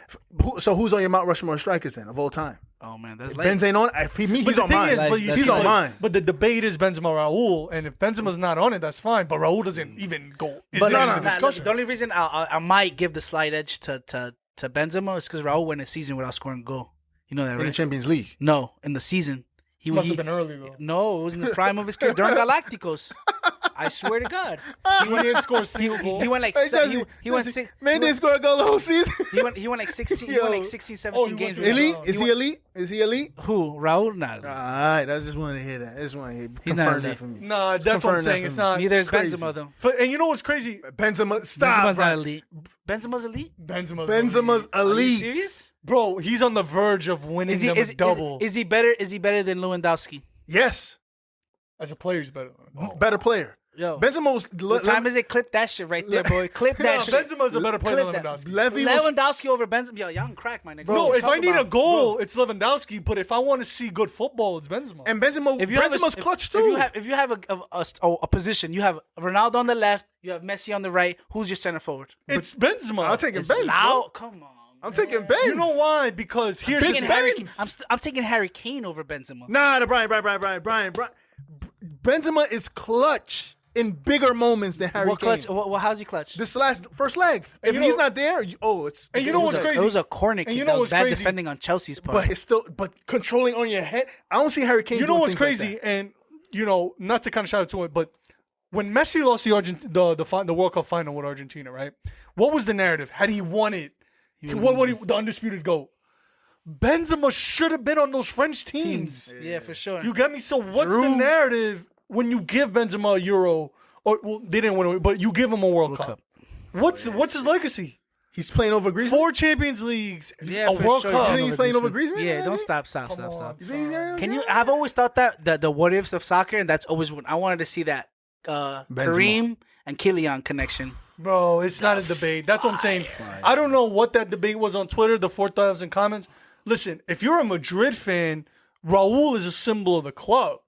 S3: So who's on your Mount Rushmore of strikers then of all time?
S1: Oh man, that's like
S3: Benz ain't on. If
S2: But
S3: he's
S2: the
S3: on
S2: thing
S3: mine.
S2: is, but you
S1: He's
S2: see,
S3: on
S2: but-
S3: mine.
S2: But the debate is Benzema Raul, and if Benzema's not on it, that's fine. But Raul doesn't even go.
S1: But
S2: no,
S3: no,
S2: discussion.
S1: The only reason I might give the slight edge to Benzema is because Raul went a season without scoring a goal. You know that,
S3: in the
S1: right?
S3: Champions League.
S1: No, in the season. He
S2: Must have been early though.
S1: No, it was in the prime of his career during Galacticos. I swear to God,
S2: He didn't score a single goal.
S1: he went like he went six.
S3: Man didn't score a goal the whole season.
S1: He went like 16. He went like 16, 17
S2: he
S1: games.
S2: went
S1: with
S2: to-
S3: Elite?
S1: Raul.
S3: Is he elite? Is he elite?
S1: Who? Raul? Nah.
S3: All right, I just want to hear that. I just want to
S1: He's not
S3: confirm
S1: elite.
S3: that for me.
S2: Nah, that's what I'm
S3: confirm that
S2: saying.
S3: for
S2: It's
S3: me.
S2: not.
S1: Neither is
S3: crazy.
S1: Benzema though.
S2: And you know what's crazy?
S3: Benzema, stop.
S1: Benzema's not
S3: bro.
S1: elite. Benzema's elite.
S2: Benzema's
S1: Are you
S3: elite.
S1: serious?
S2: Bro, he's on the verge of winning
S1: Is he
S2: them a double.
S1: is he better? Is he better than Lewandowski?
S3: Yes,
S2: As a player, he's better.
S3: better player.
S1: Yo,
S3: Benzema was.
S1: what time is it? Clip that shit right there, boy. Clip that
S2: No,
S1: shit.
S2: Benzema's a better player than
S1: Clip that.
S2: Lewandowski.
S3: Levy was.
S1: Lewandowski over Benzema. Yo, y'all can crack my nigga.
S2: No, if
S1: Talk
S2: I need a
S1: about-
S2: goal, it's Lewandowski. But if I want to see good football, it's Benzema.
S3: And Benzema,
S1: If you have
S3: Benzema's
S1: if-
S3: clutch too.
S1: If you have a position, you have Ronaldo on the left, you have Messi on the right. Who's your center forward?
S2: it's Benzema.
S3: I'll take
S1: It's
S3: Benz.
S1: loud. Come on.
S3: I'm taking Benz.
S2: You know why? Because here's
S1: I'm
S2: the
S1: taking
S3: Benz.
S1: I'm taking Harry Kane over Benzema.
S3: Nah, the Brian. Benzema is clutch in bigger moments than Harry
S1: What clutch?
S3: Kane.
S1: How's he clutch?
S3: This first leg. If
S2: you
S3: he's
S2: know-
S3: not there, it's.
S2: And you know what's
S3: it's-
S2: crazy?
S1: It was a corner
S2: And
S1: kick.
S2: you know
S1: That was
S2: what's
S1: bad
S2: crazy?
S1: defending on Chelsea's part.
S3: But it's still, controlling on your head. I don't see Harry Kane.
S2: You know
S3: doing
S2: what's
S3: things like
S2: crazy?
S3: that.
S2: And you know, not to kind of shout out to it, but when Messi lost the World Cup final with Argentina, right? What was the narrative? Had he won it, what would he, the undisputed GOAT? Benzema should have been on those French teams.
S1: Yeah, for sure.
S2: You get me? So what's the
S3: True.
S2: narrative when you give Benzema a Euro? Or well, they didn't win it, but you give him a World Cup.
S1: Cup.
S2: What's his legacy?
S3: He's playing over Griezmann.
S2: 4 Champions Leagues,
S1: Yeah,
S2: a
S1: for
S2: World
S1: sure.
S2: Cup.
S3: You think he's playing over Griezmann?
S1: Yeah, don't stop.
S2: Come on.
S3: You think he's playing over
S1: Can you?
S3: Griezmann?
S1: I've always thought that the what ifs of soccer, and that's always what I wanted to see that Kareem and Kylian connection.
S2: Bro, it's not a debate. That's what I'm saying. I don't know what that debate was on Twitter, the 4,000 comments. Listen, if you're a Madrid fan, Raul is a symbol of the club.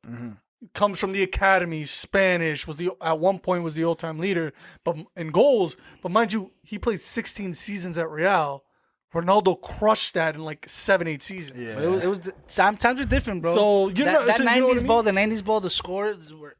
S2: Comes from the academy, Spanish, at one point was the all-time leader but in goals. But mind you, he played 16 seasons at Real. Ronaldo crushed that in like 7-8 seasons.
S3: Yeah.
S1: But it was times were different, bro.
S2: So, you know-
S1: that
S2: so you know what I
S1: 90s
S2: mean?
S1: ball, the 90s ball, the scores were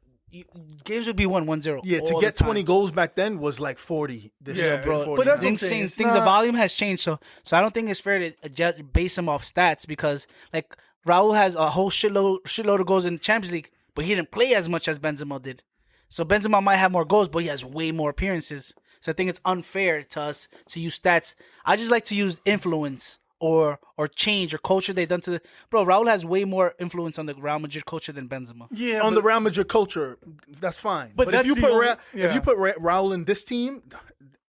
S1: games would be 1-0.
S3: Yeah, to
S1: all
S3: get
S1: the time.
S3: 20 goals back then was like 40. This
S2: Yeah,
S3: year,
S2: bro.
S3: 40
S2: But that's
S3: now.
S2: what I'm saying. It's
S1: The volume has changed, so I don't think it's fair to base him off stats because like Raul has a whole shitload of goals in the Champions League, but he didn't play as much as Benzema did. So Benzema might have more goals, but he has way more appearances. So I think it's unfair to us to use stats. I just like to use influence or change or culture they've done to the bro. Raul has way more influence on the Real Madrid culture than Benzema.
S2: Yeah,
S3: on the Real Madrid culture, that's fine.
S2: But
S3: But
S2: that's
S3: if you put
S2: yeah.
S3: Raul in this team,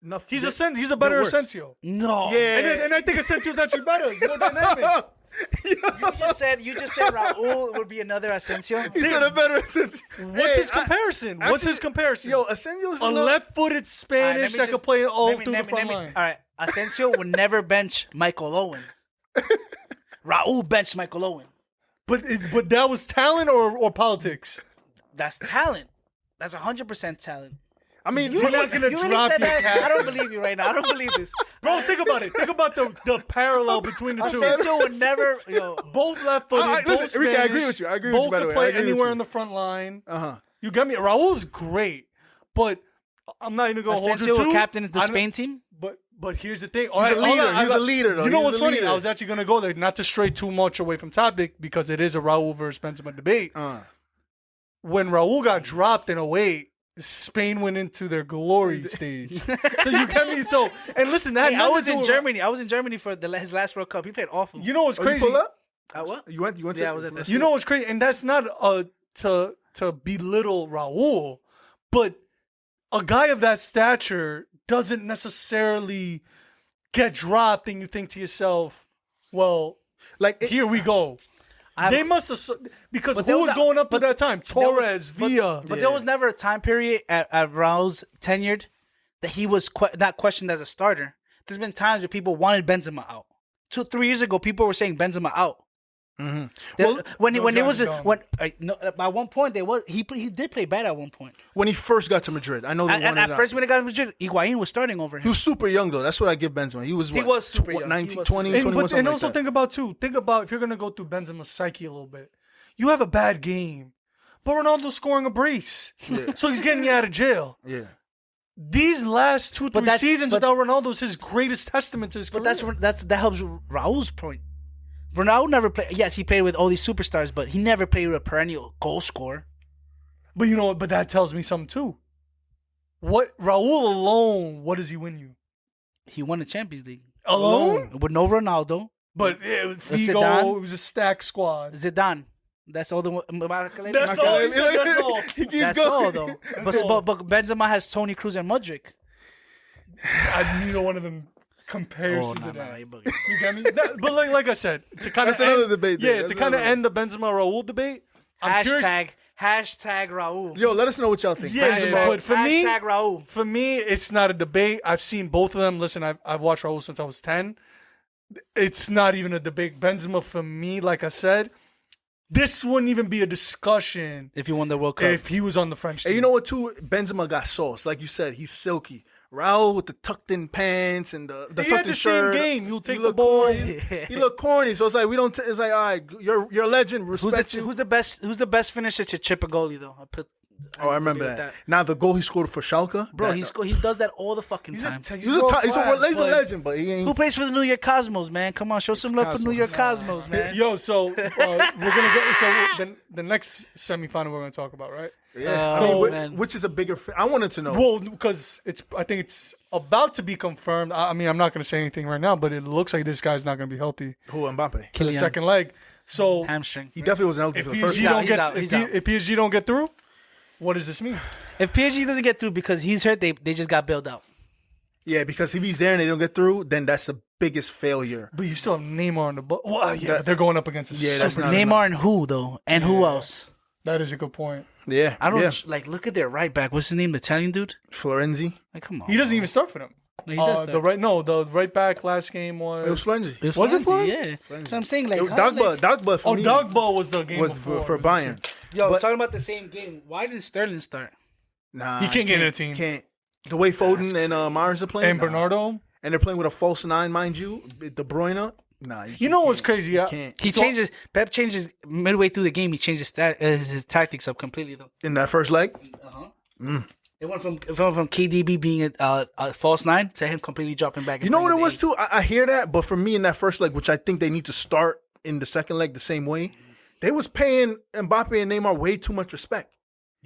S3: nothing.
S2: He's a better
S3: worse.
S2: Asensio.
S1: No,
S3: Yeah.
S2: And I think Asensio's actually better. It's more dynamic.
S1: you just said Raul would be another Asensio.
S3: He said a better.
S2: What's his comparison? What's his comparison?
S3: Yo, Asensio's
S2: a left-footed Spanish that could play all through the front line.
S1: All right, Asensio would never bench Michael Owen. Raul benched Michael Owen.
S2: But that was talent or politics?
S1: That's talent. That's 100% talent.
S3: I mean,
S2: You're not gonna
S1: You really
S2: drop
S1: said
S2: your
S1: that?
S2: cap.
S1: I don't believe you right now. I don't believe this.
S2: Bro, think about it. Think about the parallel between the two.
S1: Asensio would never. Yo,
S2: Both left-footed, both
S3: listen, Ricky, I agree with you. I agree with you,
S2: both
S3: by the
S2: could
S3: way. I
S2: play
S3: agree with
S2: anywhere
S3: you.
S2: on the front line.
S3: Uh-huh.
S2: You got me. Raul's great, but I'm not even gonna hold you
S1: Asensio
S2: to.
S1: would captain the
S2: I don't-
S1: Spain team.
S2: But here's the thing.
S3: He's a leader. He's a leader, though.
S2: You know
S3: He's
S2: what's
S3: a
S2: funny?
S3: leader.
S2: I was actually gonna go there, not to stray too much away from topic because it is a Raul versus Benzema debate. When Raul got dropped in 2008, Spain went into their glory stage. So you get me? So and listen, that
S1: Hey, I was in Germany. I was in Germany for his last World Cup. He played awful.
S2: You know what's
S3: You
S2: crazy?
S3: pull up?
S1: What?
S3: You went.
S1: Yeah, I was at that.
S2: You know what's crazy? And that's not to belittle Raul, but a guy of that stature doesn't necessarily get dropped, and you think to yourself, "Well,
S3: Like
S2: here we go." They must have because
S1: But
S2: who
S1: there
S2: was
S1: was
S2: going up at
S1: but
S2: that time?
S1: there was-
S2: Torres, Villa.
S1: But there was never a time period at Raul's tenured that he was not questioned as a starter. There's been times where people wanted Benzema out. 2-3 years ago, people were saying Benzema out.
S3: Well,
S1: When
S2: those
S1: it
S2: guys
S1: was
S2: are dumb.
S1: at one point he did play bad at one point.
S3: when he first got to Madrid, I know they
S1: And
S3: wanted
S1: at
S3: out.
S1: first when he got to Madrid, Higuain was starting over
S3: He
S1: him.
S3: was super young though. That's what I give Benzema. He was
S1: super young.
S3: 19,
S1: He was
S3: 20,
S1: super young.
S3: 21, something
S2: And
S3: like
S2: also
S3: that.
S2: think about if you're gonna go through Benzema's psyche a little bit. You have a bad game, but Ronaldo's scoring a brace, so he's getting you out of jail.
S3: Yeah.
S2: These last 2-3
S1: that's-
S2: seasons
S1: but-
S2: without Ronaldo is his greatest testament to his career.
S1: But that helps Raul's point. Ronaldo never played. Yes, he played with all these superstars, but he never played with a perennial goal scorer.
S2: But you know what? But that tells me something too. What Raul alone? What does he win you
S1: He won the Champions League
S2: alone?
S1: with no Ronaldo.
S2: But it was
S1: Zidane?
S2: Figo. It was a stacked squad.
S1: Zidane. That's all the.
S2: That's all. He said that's all.
S3: He keeps
S1: That's
S3: going.
S1: all though. But Benzema has Toni Kroos and Modric.
S2: Neither one of them compares to
S1: nah,
S2: that.
S1: you bugging.
S2: You get me? But like I said, to kind of
S3: That's another debate then.
S2: Yeah,
S3: That's
S2: to kind of
S3: another-
S2: end the Benzema Raul debate. I'm curious.
S1: Hashtag Raul.
S3: Yo, let us know what y'all think.
S2: Yeah,
S1: Hashtag-
S2: but for me,
S1: hashtag Raul.
S2: For me, it's not a debate. I've seen both of them. Listen, I've watched Raul since I was 10. It's not even a debate. Benzema, for me, like I said, this wouldn't even be a discussion
S1: If you won the World Cup,
S2: if he was on the French team.
S3: And you know what, too? Benzema got sauce. Like you said, he's silky. Raul with the tucked-in pants and the
S2: He had
S3: tucked-in
S2: the same
S3: shirt.
S2: game. You'll take
S3: He
S2: the
S3: look
S2: ball.
S3: corny. He look corny. So it's like we don't. It's like, all right, you're a legend. Respect you.
S1: who's the best finisher to chip a goalie though?
S3: Oh, I remember
S1: agree
S3: that.
S1: with
S3: Now the goal he scored for Schalke,
S1: Bro,
S3: that-
S1: he does that all the fucking
S2: He's
S1: time.
S3: he's a legend, but he ain't.
S1: Who plays for the New York Cosmos, man? Come on, show some love for New York Cosmos, man.
S2: Yo, so we're gonna go. So the next semifinal we're gonna talk about, right?
S3: Yeah.
S1: Oh,
S3: I
S1: man.
S3: mean, which is a bigger? I wanted to know.
S2: Well, because I think it's about to be confirmed. I mean, I'm not gonna say anything right now, but it looks like this guy's not gonna be healthy
S3: Who Mbappe?
S2: for the
S1: Kylian.
S2: second leg. So
S1: Hamstring.
S3: He definitely wasn't healthy
S2: if
S3: for the first.
S2: PSG
S1: He's out,
S2: don't
S1: he's
S2: get
S1: out, he's out.
S2: if PSG don't get through, what does this mean?
S1: If PSG doesn't get through because he's hurt, they just got bailed out.
S3: Yeah, because if he's there and they don't get through, then that's the biggest failure.
S2: But you still have Neymar on the ball. Well, yeah,
S3: That-
S2: but they're going up against a
S3: Yeah, that's
S2: super
S3: not
S2: team.
S1: Neymar and who though, and who else?
S2: That is a good point.
S3: Yeah,
S1: I don't
S3: Yeah.
S1: like. Look at their right back. What's his name? The Italian dude.
S3: Florenzi.
S1: Like, come on.
S2: He doesn't even start for them.
S1: No, he does start.
S2: The right back last game
S3: It was
S2: was
S3: Florenzi.
S2: Was it
S1: Florenzi,
S2: Florenzi?
S1: Yeah. So I'm saying like
S3: Dogba for me
S2: Dogba was the game
S3: was
S2: before.
S3: for Bayern.
S1: Yo,
S3: But-
S1: talking about the same game. Why didn't Sterling start?
S3: Nah,
S2: He can't get in a team.
S3: Can't. The way Foden and Mars are playing,
S2: And
S3: nah.
S2: Bernardo.
S3: and they're playing with a false nine, mind you. De Bruyne, nah.
S2: You know what's crazy?
S3: Can't.
S1: He changes. Pep changes midway through the game. He changes his tactics up completely though.
S3: In that first leg,
S1: It went from KDB being a false nine to him completely dropping back.
S3: you know what it was too. I hear that, but for me in that first leg, which I think they need to start in the second leg the same way, they was paying Mbappe and Neymar way too much respect.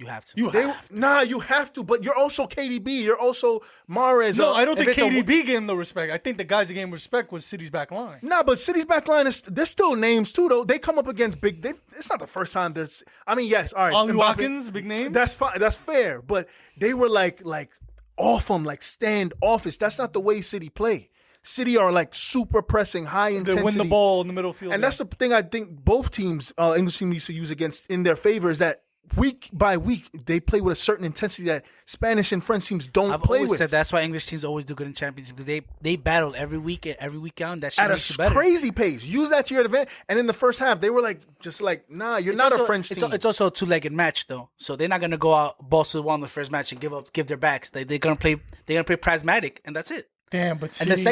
S1: You have to.
S3: You have to. But you're also KDB. You're also Mahrez.
S2: No, I don't think
S3: if it's
S2: KDB gave him the respect. I think the guys that gave him respect was City's back line.
S3: Nah, but City's back line there's still names too though. They come up against big. It's not the first time there's. I mean, yes, all right.
S2: Ollie Watkins, big names.
S3: That's fine. That's fair. But they were like off them, like standoffish. That's not the way City play. City are like super pressing, high intensity.
S2: They win the ball in the middle field.
S3: And that's the thing I think both teams, English team needs to use against in their favor is that week by week they play with a certain intensity that Spanish and French teams don't
S1: I've
S3: play
S1: always
S3: with.
S1: said that's why English teams always do good in championships because they battle every week out. That shit
S3: At
S1: makes you
S3: a
S1: better.
S3: crazy pace. Use that to your advantage. And in the first half, they were nah, you're not a French team.
S1: It's also a two-legged match though, so they're not gonna go out balls to the wall in the first match and give their backs. They're gonna play pragmatic, and that's it.
S2: Damn, but City,
S1: And the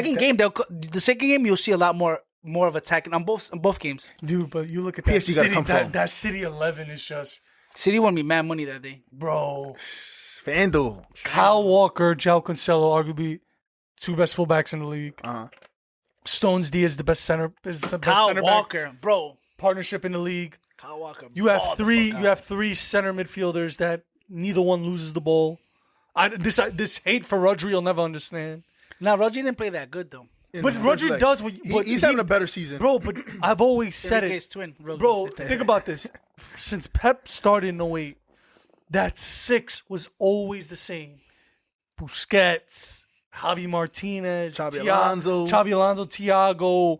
S1: second game you'll see a lot more of attacking on both games.
S2: dude. But you look at that
S3: PSG gotta
S2: City,
S3: come from.
S2: that City 11 is just,
S1: City won me mad money that day.
S2: bro.
S3: FanDuel.
S2: Kyle Walker, João Cancelo, arguably two best fullbacks in the league. Stones Diaz, the best center, is the best
S1: Kyle
S2: center
S1: Walker,
S2: back
S1: bro.
S2: partnership in the league.
S1: Kyle Walker.
S2: You have
S1: ball the
S2: three.
S1: fuck
S2: You
S1: out.
S2: have three center midfielders that neither one loses the ball. This hate for Rodri, you'll never understand.
S1: Now Rodri didn't play that good though.
S2: But Rodri does.
S3: He's having a better season.
S2: Bro, but I've always said
S1: Enrique
S2: it.
S1: is twin, Rodri.
S2: Bro, think about this. Since Pep started in 08, that six was always the same. Busquets, Javi Martinez,
S3: Xabi Alonso.
S2: Thiago,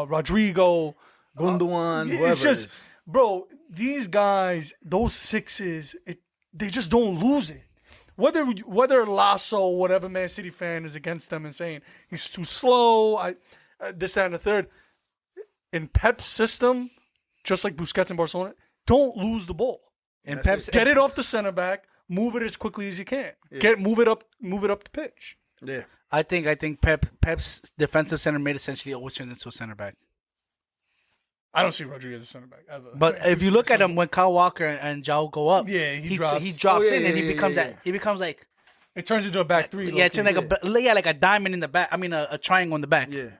S2: Rodrigo.
S3: Gundogan, whoever
S2: It's
S3: it
S2: just,
S3: is.
S2: bro, these guys, those sixes, they just don't lose it. Whether Lasso, whatever Man City fan is against them and saying he's too slow, this, that, and the third. In Pep's system, just like Busquets in Barcelona, don't lose the ball.
S1: And Pep's
S2: Get it off the center back, move it as quickly as you can. Move it up the pitch.
S3: Yeah.
S1: I think Pep's defensive center mid essentially always turns into a center back.
S2: I don't see Rodri as a center back ever.
S1: But if you look at him when Kyle Walker and João go up,
S2: Yeah, he drops.
S1: he drops
S3: Oh, yeah,
S1: in and
S3: yeah,
S1: he becomes
S3: yeah.
S1: that. He becomes like
S2: it turns into a back three.
S1: yeah, it turns like a diamond in the back. I mean a triangle in the back.
S3: Yeah.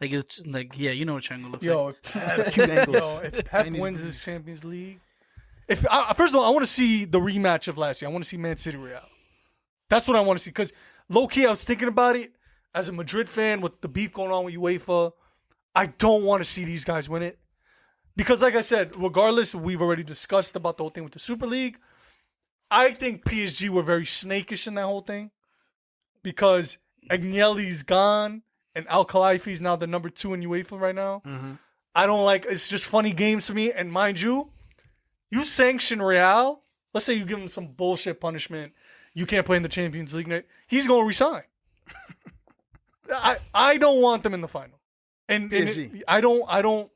S1: Like it's like yeah, you know what a triangle looks
S2: Yo,
S1: like.
S2: if Pep,
S3: Cute angles.
S2: if Pep wins his Champions League, first of all, I want to see the rematch of last year. I want to see Man City Real. That's what I want to see. Because low key, I was thinking about it as a Madrid fan with the beef going on with UEFA. I don't want to see these guys win it. Because, like I said, regardless, we've already discussed about the whole thing with the Super League. I think PSG were very snakish in that whole thing. Because Agnelli's gone and Al Khelaifi's now the number 2 in UEFA right now.
S3: Mm-hmm.
S2: I don't like, it's just funny games to me. And mind you sanction Real. Let's say you give him some bullshit punishment. You can't play in the Champions League. He's going to resign. I don't want them in the final. And I don't.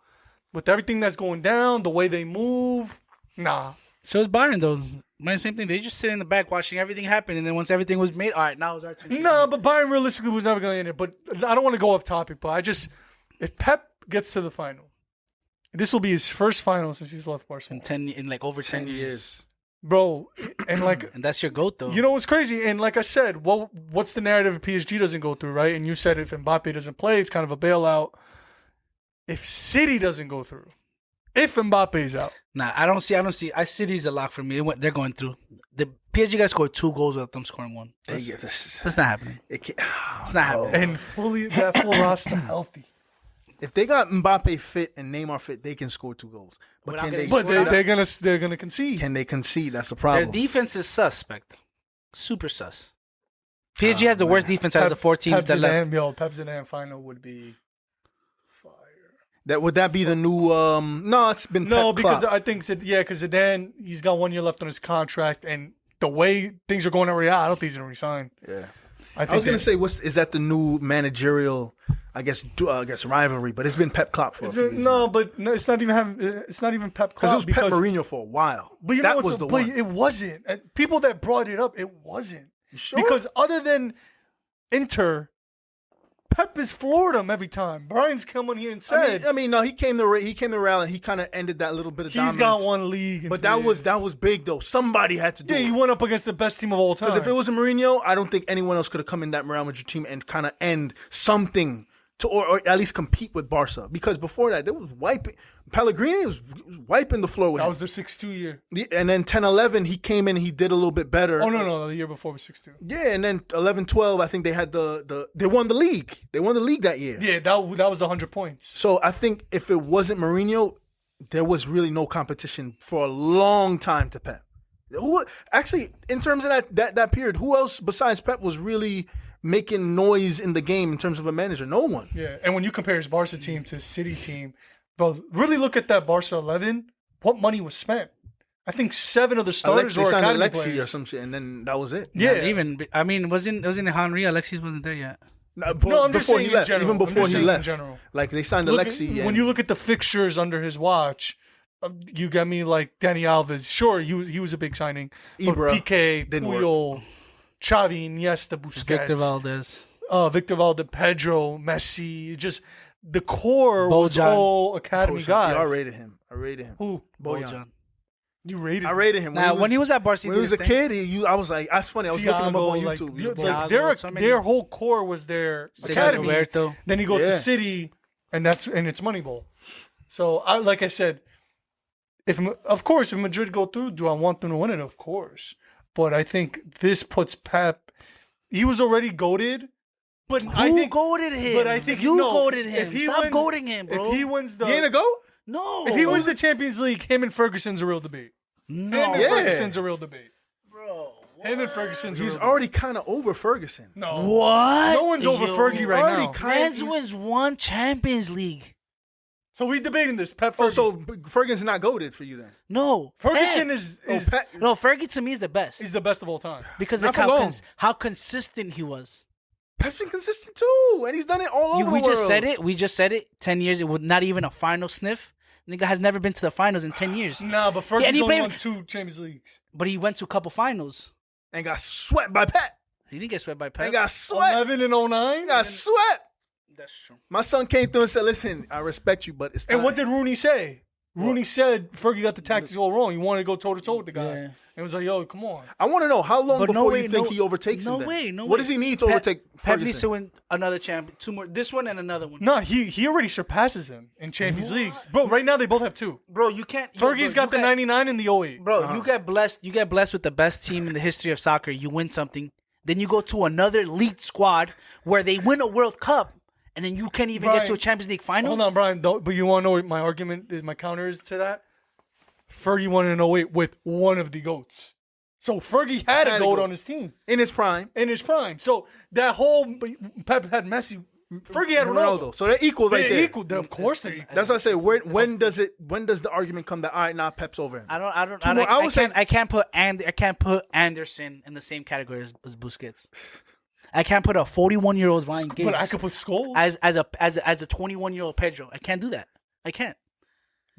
S2: With everything that's going down, the way they move, nah.
S1: So it's Bayern though. Man, same thing. They just sit in the back watching everything happen, and then once everything was made, all right, now it's our turn.
S2: No, but Bayern realistically was never going to end it. But I don't want to go off topic, but if Pep gets to the final, this will be his first final since he's left Barcelona.
S1: in like over 10 years.
S2: Bro, and like,
S1: And that's your goat though.
S2: you know what's crazy? And like I said, what's the narrative if PSG doesn't go through, right? And you said if Mbappe doesn't play, it's kind of a bailout. If City doesn't go through, if Mbappe's out,
S1: Nah, I don't see. City's a lock for me. They're going through. The PSG got to score 2 goals without them scoring 1. That's not happening. It's not happening.
S2: and that full roster healthy.
S3: If they got Mbappe fit and Neymar fit, they can score 2 goals. But
S1: Without
S3: can
S1: getting-
S3: they?
S2: But they're gonna concede.
S3: Can they concede? That's a
S1: Their
S3: problem.
S1: defense is suspect. Super sus. PSG has the worst defense out of the 4 teams that left.
S2: Pep Zidane final would be fire.
S3: Would that be the new? No, it's been
S2: No,
S3: Pep
S2: because
S3: Klopp.
S2: I think because Zidane, he's got 1 year left on his contract, and the way things are going at Real, I don't think he's gonna resign.
S3: Yeah.
S2: I
S3: I was gonna say, is that the new managerial? I guess rivalry, but it's been Pep Klopp for a few years.
S2: It's not even Pep
S3: Because
S2: Klopp.
S3: it was Pep Mourinho for a while.
S2: But you
S3: that
S2: know
S3: was the one.
S2: It wasn't. People that brought it up, it wasn't.
S3: Sure?
S2: Because other than Inter, Pep has floored them every time. Brian's come on here and said
S3: I mean, no, he came to Real and he kind of ended that little bit of dominance.
S2: he's got 1 league.
S3: But that was big though. Somebody had to do
S2: yeah,
S3: it.
S2: he went up against the best team of all time.
S3: Because if it was a Mourinho, I don't think anyone else could have come in that Real Madrid team and kind of end something or at least compete with Barca. Because before that, they was wiping. Pellegrini was wiping the floor with
S2: That
S3: him.
S2: was their 6-2 year.
S3: And then 10-11, he came in, he did a little bit better.
S2: Oh, no. The year before was 6-2.
S3: Yeah, and then 11-12, I think they had they won the league. They won the league that year.
S2: Yeah, that was the 100 points.
S3: So I think if it wasn't Mourinho, there was really no competition for a long time to Pep. Who actually, in terms of that period, who else besides Pep was really making noise in the game in terms of a manager? No one.
S2: Yeah, and when you compare his Barca team to City team, bro, really look at that Barca 11. What money was spent? I think 7 of the starters were
S3: signed
S2: academy
S3: Alexi
S2: players.
S3: or some shit, and then that was it.
S2: Yeah,
S1: Not even. I mean, wasn't Henry? Alexis wasn't there yet.
S3: No,
S2: I'm just
S3: before
S2: saying
S3: he
S2: in
S3: left,
S2: general.
S3: even
S2: I'm
S3: before
S2: just
S3: he
S2: saying in
S3: left,
S2: general.
S3: like they signed
S2: Look
S3: Alexi.
S2: when you look at the fixtures under his watch, you get me like Dani Alves. Sure, he was a big signing.
S3: Ibra
S2: but Piqué,
S3: didn't
S2: Puyol, Xavi, Iniesta, Busquets,
S1: Victor Valdez.
S2: Pedro, Messi. Just the core was all academy guys.
S3: I rated him.
S2: Who?
S3: Bojan.
S2: You rated him.
S3: I rated him.
S1: Now, when he was at Barcelona,
S3: when he was a kid, I was like, that's funny. I was looking him up on YouTube.
S2: Their whole core was their academy.
S1: Roberto.
S2: Then he goes to City, and it's Moneyball. So, like I said, if Madrid go through, do I want them to win it? Of course. But I think this puts Pep. He was already goated. But I think
S1: goated him?
S2: But I think
S1: you goated him.
S2: If he
S1: Stop
S2: wins,
S1: goating him, bro.
S2: If he wins the,
S3: he ain't a goat.
S1: No.
S2: If he wins the Champions League, him and Ferguson's a real debate.
S1: No.
S2: Him and Ferguson's a real debate.
S1: Bro.
S2: Him and Ferguson's.
S3: He's already kind of over Ferguson.
S2: No.
S1: What?
S2: No one's over Fergie right now.
S1: Benz wins 1 Champions League.
S2: So we debating this. Pep.
S3: Oh,
S2: Fergie.
S3: so Ferguson's not goated for you then?
S1: No.
S2: Ferguson
S1: Pep.
S2: is
S1: No, Fergie to me is the best.
S2: he's the best of all time.
S1: Because
S3: Not
S1: of
S3: for long.
S1: how consistent he was.
S3: Pep's been consistent too, and he's done it all over the
S1: We
S3: world.
S1: just said it. We just said it. 10 years. It was not even a final sniff. Nigga has never been to the finals in 10 years.
S2: Nah, but Fergie's
S1: and he
S2: only
S1: played-
S2: won 2 Champions Leagues.
S1: But he went to a couple finals.
S3: And got swept by Pep.
S1: He didn't get swept by Pep.
S3: And got swept.
S2: 11 and 09.
S3: He got swept.
S1: That's true.
S3: My son came through and said, "Listen, I respect you, but it's time."
S2: And what did Rooney say? Rooney said Fergie got the tactics all wrong. He wanted to go toe to toe with the guy.
S1: Yeah.
S2: And it was like, yo, come on.
S3: I want to know how long
S1: But
S3: before
S1: no way,
S3: you think
S1: no-
S3: he overtakes
S1: no
S3: him. then?
S1: way, no
S3: What
S1: way.
S3: does he need to
S1: Pep-
S3: overtake
S1: Pep needs to
S3: Ferguson?
S1: win another champion. 2 more. This one and another one.
S2: No, he already surpasses him in Champions Leagues. Bro, right now they both have 2.
S1: Bro, you can't.
S2: Fergie's got the 99 and the 08.
S1: Bro, you get blessed. You get blessed with the best team in the history of soccer. You win something, then you go to another elite squad where they win a World Cup, and then you can't even get to a Champions League final.
S2: Hold on, Brian. But you want to know what my argument is? My counter is to that. Fergie won in 08 with one of the GOATs. So Fergie had a GOAT on his team
S3: In his prime.
S2: in his prime. So that whole Pep had Messi. Fergie had Ronaldo.
S3: So they're equal right
S2: They're
S3: there.
S2: equal. Of course they're equal.
S3: That's what I say. When does the argument come that all right, now Pep's over him?
S1: I can't put Anderson in the same category as Busquets. I can't put a 41-year-old Ryan Giggs.
S2: But I could put Scholes.
S1: as a 21-year-old Pedro. I can't do that. I can't.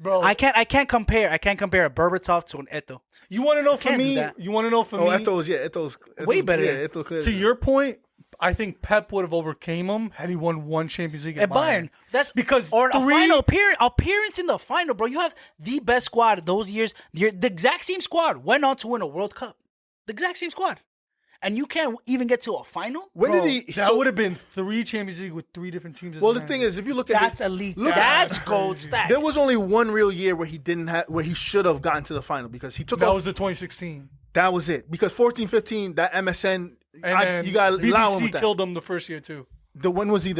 S2: Bro,
S1: I can't compare a Berbatov to an Eto.
S2: you want to know for
S1: can't do
S2: me?
S1: that.
S2: You want to know for
S3: Oh,
S2: me?
S3: Eto's
S1: Way better.
S3: Yeah, Eto's clear.
S2: To your point, I think Pep would have overcame him had he won 1 Champions League
S1: At Bayern. That's
S2: Because
S1: or a
S2: 3
S1: final appearance in the final, bro. You have the best squad those years. The exact same squad went on to win a World Cup. The exact same squad. And you can't even get to a final?
S3: When
S2: Bro,
S3: did he?
S2: that would have been 3 Champions League with 3 different teams. as
S3: Well,
S2: a
S3: the
S2: man.
S3: thing is, if you look at
S1: That's elite.
S3: Look,
S1: That's gold stack.
S3: there was only one real year where he didn't have, where he should have gotten to the final because he took
S2: that
S3: off.
S2: was the 2016.
S3: That was it. Because 14-15, that MSN,
S2: And then
S3: you got to allow him
S2: BBC
S3: with that.
S2: killed him the first year too.
S3: When was his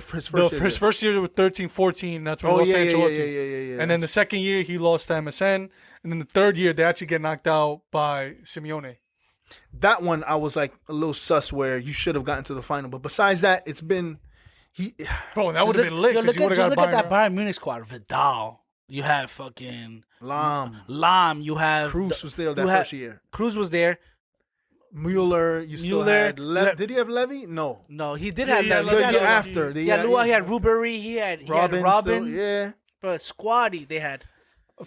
S3: first year?
S2: His first year was 13-14. That's when
S3: Oh,
S2: he lost
S3: yeah,
S2: to
S3: yeah,
S2: Ancelotti.
S3: yeah.
S2: And then the second year he lost to MSN, and then the third year they actually get knocked out by Simeone.
S3: That one, I was like a little sus where you should have gotten to the final. But besides that, it's been
S2: Bro, that would have been lit.
S1: Look,
S2: 'cause you would've
S1: just
S2: got
S1: look at that
S2: Bayern.
S1: Bayern Munich squad. Vidal. You have fucking
S3: Lam.
S1: You have
S3: Cruz was there that
S1: you had-
S3: first year.
S1: Cruz was there.
S3: Mueller. You still
S1: Mueller,
S3: had Did he have Levy? No.
S1: No, he did
S2: Yeah,
S1: have
S2: yeah,
S1: that.
S2: Levy
S3: The
S1: He
S3: year
S1: had
S3: after.
S1: He had Lua, he had Rubery, he had Robin.
S3: Still, yeah.
S1: But squaddy they had.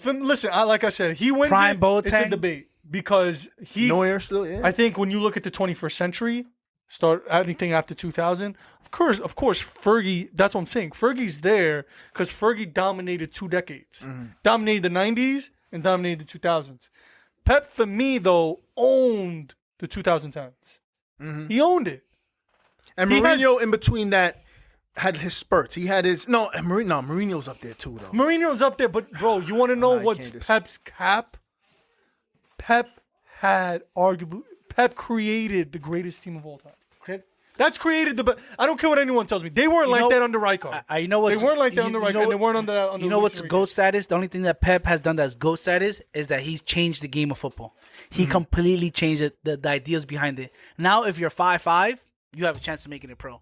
S2: Listen, like I said, he wins
S1: Prime
S2: it.
S1: Boateng.
S2: It's a debate because
S3: Neuer still, yeah.
S2: I think when you look at the 21st century, start anything after 2000, of course, Fergie. That's what I'm saying. Fergie's there because Fergie dominated 2 decades, dominated the 90s and dominated the 2000s. Pep, for me though, owned the 2010s. He owned it.
S3: And
S2: he
S3: Mourinho in between that had his spurts. He had his Mourinho's up there too though.
S2: Mourinho's up there, but bro, you want to know what's Pep's cap? Pep created the greatest team of all time. That's created I don't care what anyone tells me. They weren't that under Rijkaard.
S1: You know what?
S2: They weren't like that under Rijkaard. They weren't under.
S1: You know what's GOAT status? The only thing that Pep has done that's GOAT status is that he's changed the game of football. He completely changed the ideas behind it. Now, if you're 5'5", you have a chance of making it pro.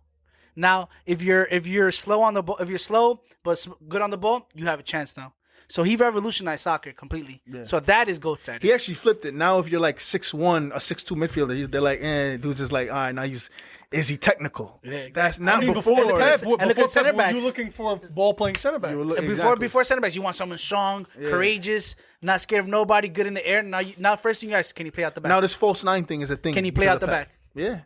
S1: Now, if you're slow on the ball, if you're slow but good on the ball, you have a chance now. So he revolutionized soccer completely. Yeah. So that is GOAT status.
S3: He actually flipped it. Now, if you're like 6'1", a 6'2" midfielder, they're like, dude's just like, all right, now is he technical?
S1: Yeah, exactly.
S3: That's not before.
S2: Before center backs, you looking for a ball-playing center back.
S1: Before center backs, you want someone strong, courageous, not scared of nobody, good in the air. Now first thing you ask, can he play out the back?
S3: Now this false 9 thing is a thing.
S1: Can he play out the back?
S3: Yeah.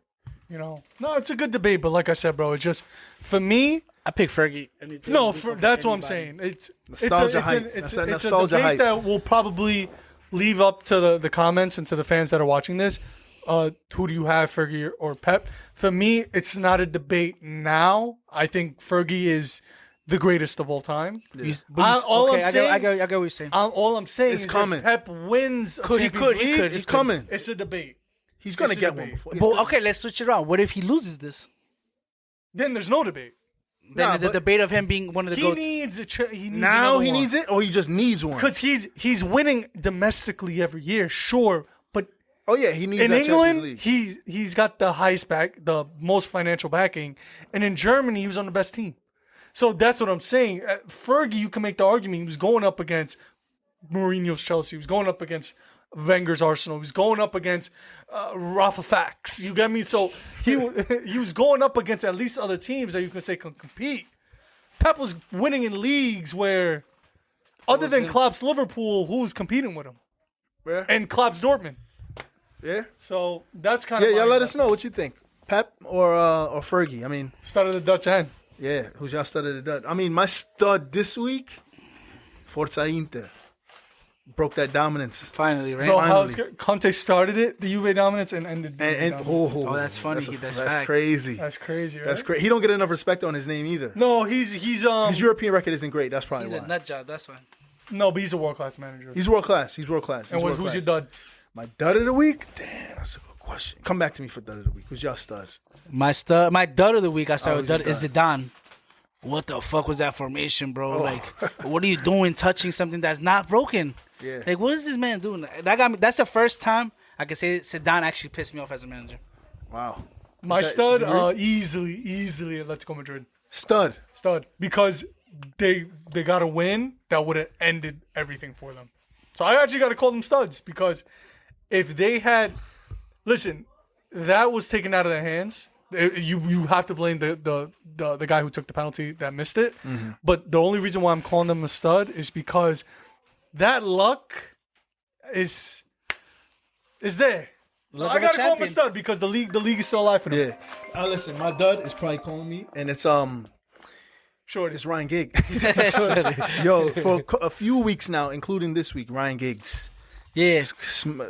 S2: No, it's a good debate, but like I said, bro, it's just for me.
S1: I pick Fergie.
S2: That's what I'm saying. It's
S3: nostalgia hype.
S2: It's a debate that will probably leave up to the comments and to the fans that are watching this. Who do you have, Fergie or Pep? For me, it's not a debate now. I think Fergie is the greatest of all time. Yeah.
S1: I get what you're saying.
S2: All I'm saying is
S3: coming.
S2: That Pep wins a Champions League.
S3: It's coming.
S2: It's a debate.
S3: He's going to get one before.
S1: Okay, let's switch it around. What if he loses this?
S2: Then there's no debate.
S1: Then the debate of him being one of the GOATs.
S2: He needs
S3: it, or he just needs one?
S2: Because he's winning domestically every year, sure.
S3: Oh yeah, he needs.
S2: In
S3: that
S2: England, he's got the most financial backing, and in Germany, he was on the best team. So that's what I'm saying. Fergie, you can make the argument he was going up against Mourinho's Chelsea. He was going up against Wenger's Arsenal. He was going up against Rafa Fax. You get me? So he was going up against at least other teams that you can say can compete. Pep was winning in leagues where, other than Klopp's Liverpool, who was competing with him?
S3: Where?
S2: And Klopp's Dortmund.
S3: Yeah.
S2: So that's kind of
S3: y'all let us know what you think, Pep or Fergie. I mean,
S2: stud of the Dutch end.
S3: Yeah, who's y'all stud of the Dutch? I mean, my stud this week, Forza Inter, broke that dominance.
S1: Finally, right?
S2: Bro, Conte started it, the Juve dominance, and ended.
S1: That's funny.
S3: That's crazy.
S2: That's crazy. Right?
S3: That's crazy. He don't get enough respect on his name either.
S2: No, he's his
S3: European record isn't great. That's probably
S1: why. He's a nut job. That's why.
S2: No, but he's a world class manager.
S3: He's world class. And
S2: who's your dud?
S3: My dud of the week? Damn, that's a good question. Come back to me for dud of the week. Who's y'all stud?
S1: My dud of the week, I started with dud is Zidane. What the fuck was that formation, bro? Like, what are you doing touching something that's not broken?
S3: Yeah.
S1: Like, what is this man doing? That got me. That's the first time I can say Zidane actually pissed me off as a manager.
S3: Wow.
S2: My stud, easily Atletico Madrid.
S3: Stud.
S2: Because they got a win that would have ended everything for them. So I actually got to call them studs because if they had, listen, that was taken out of their hands. You have to blame the guy who took the penalty that missed it. Mm-hmm. But the only reason why I'm calling them a stud is because that luck is there. So I gotta call him a stud because the league is still alive for them.
S3: Yeah. Listen, my dud is probably calling me, and it's
S2: Shorty.
S3: It's Ryan Giggs. Yo, for a few weeks now, including this week, Ryan Giggs.
S1: Yeah.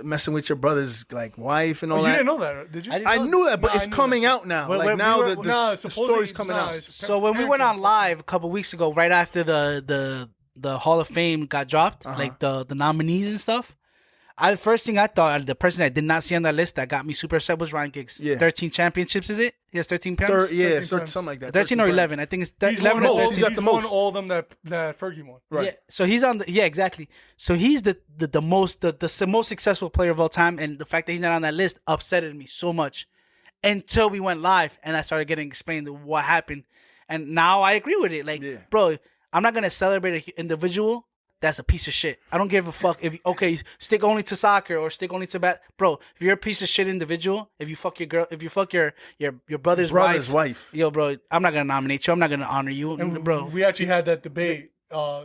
S3: Messing with your brother's wife and all that.
S2: You didn't know that, did you?
S3: I knew that, but it's coming out now. The story's coming out.
S1: So when we went on live a couple weeks ago, right after the Hall of Fame got dropped, like the nominees and stuff, first thing I thought, the person I did not see on that list that got me super upset was Ryan Giggs. Yeah. 13 championships, is it? He has 13 pounds?
S3: Something like that.
S1: 13 or 11. I think it's
S2: 11
S1: or 13.
S2: He's won all of them that Fergie won.
S3: Right.
S1: Yeah, so he's on exactly. So he's the most successful player of all time, and the fact that he's not on that list upsetted me so much until we went live and I started getting explained what happened. And now I agree with it. Like, bro, I'm not going to celebrate an individual that's a piece of shit. I don't give a fuck if stick only to soccer or stick only to bro. If you're a piece of shit individual, if you fuck your girl, if you fuck your brother's wife, yo, bro, I'm not gonna nominate you. I'm not gonna honor you,
S2: and
S1: bro.
S2: We actually had that debate.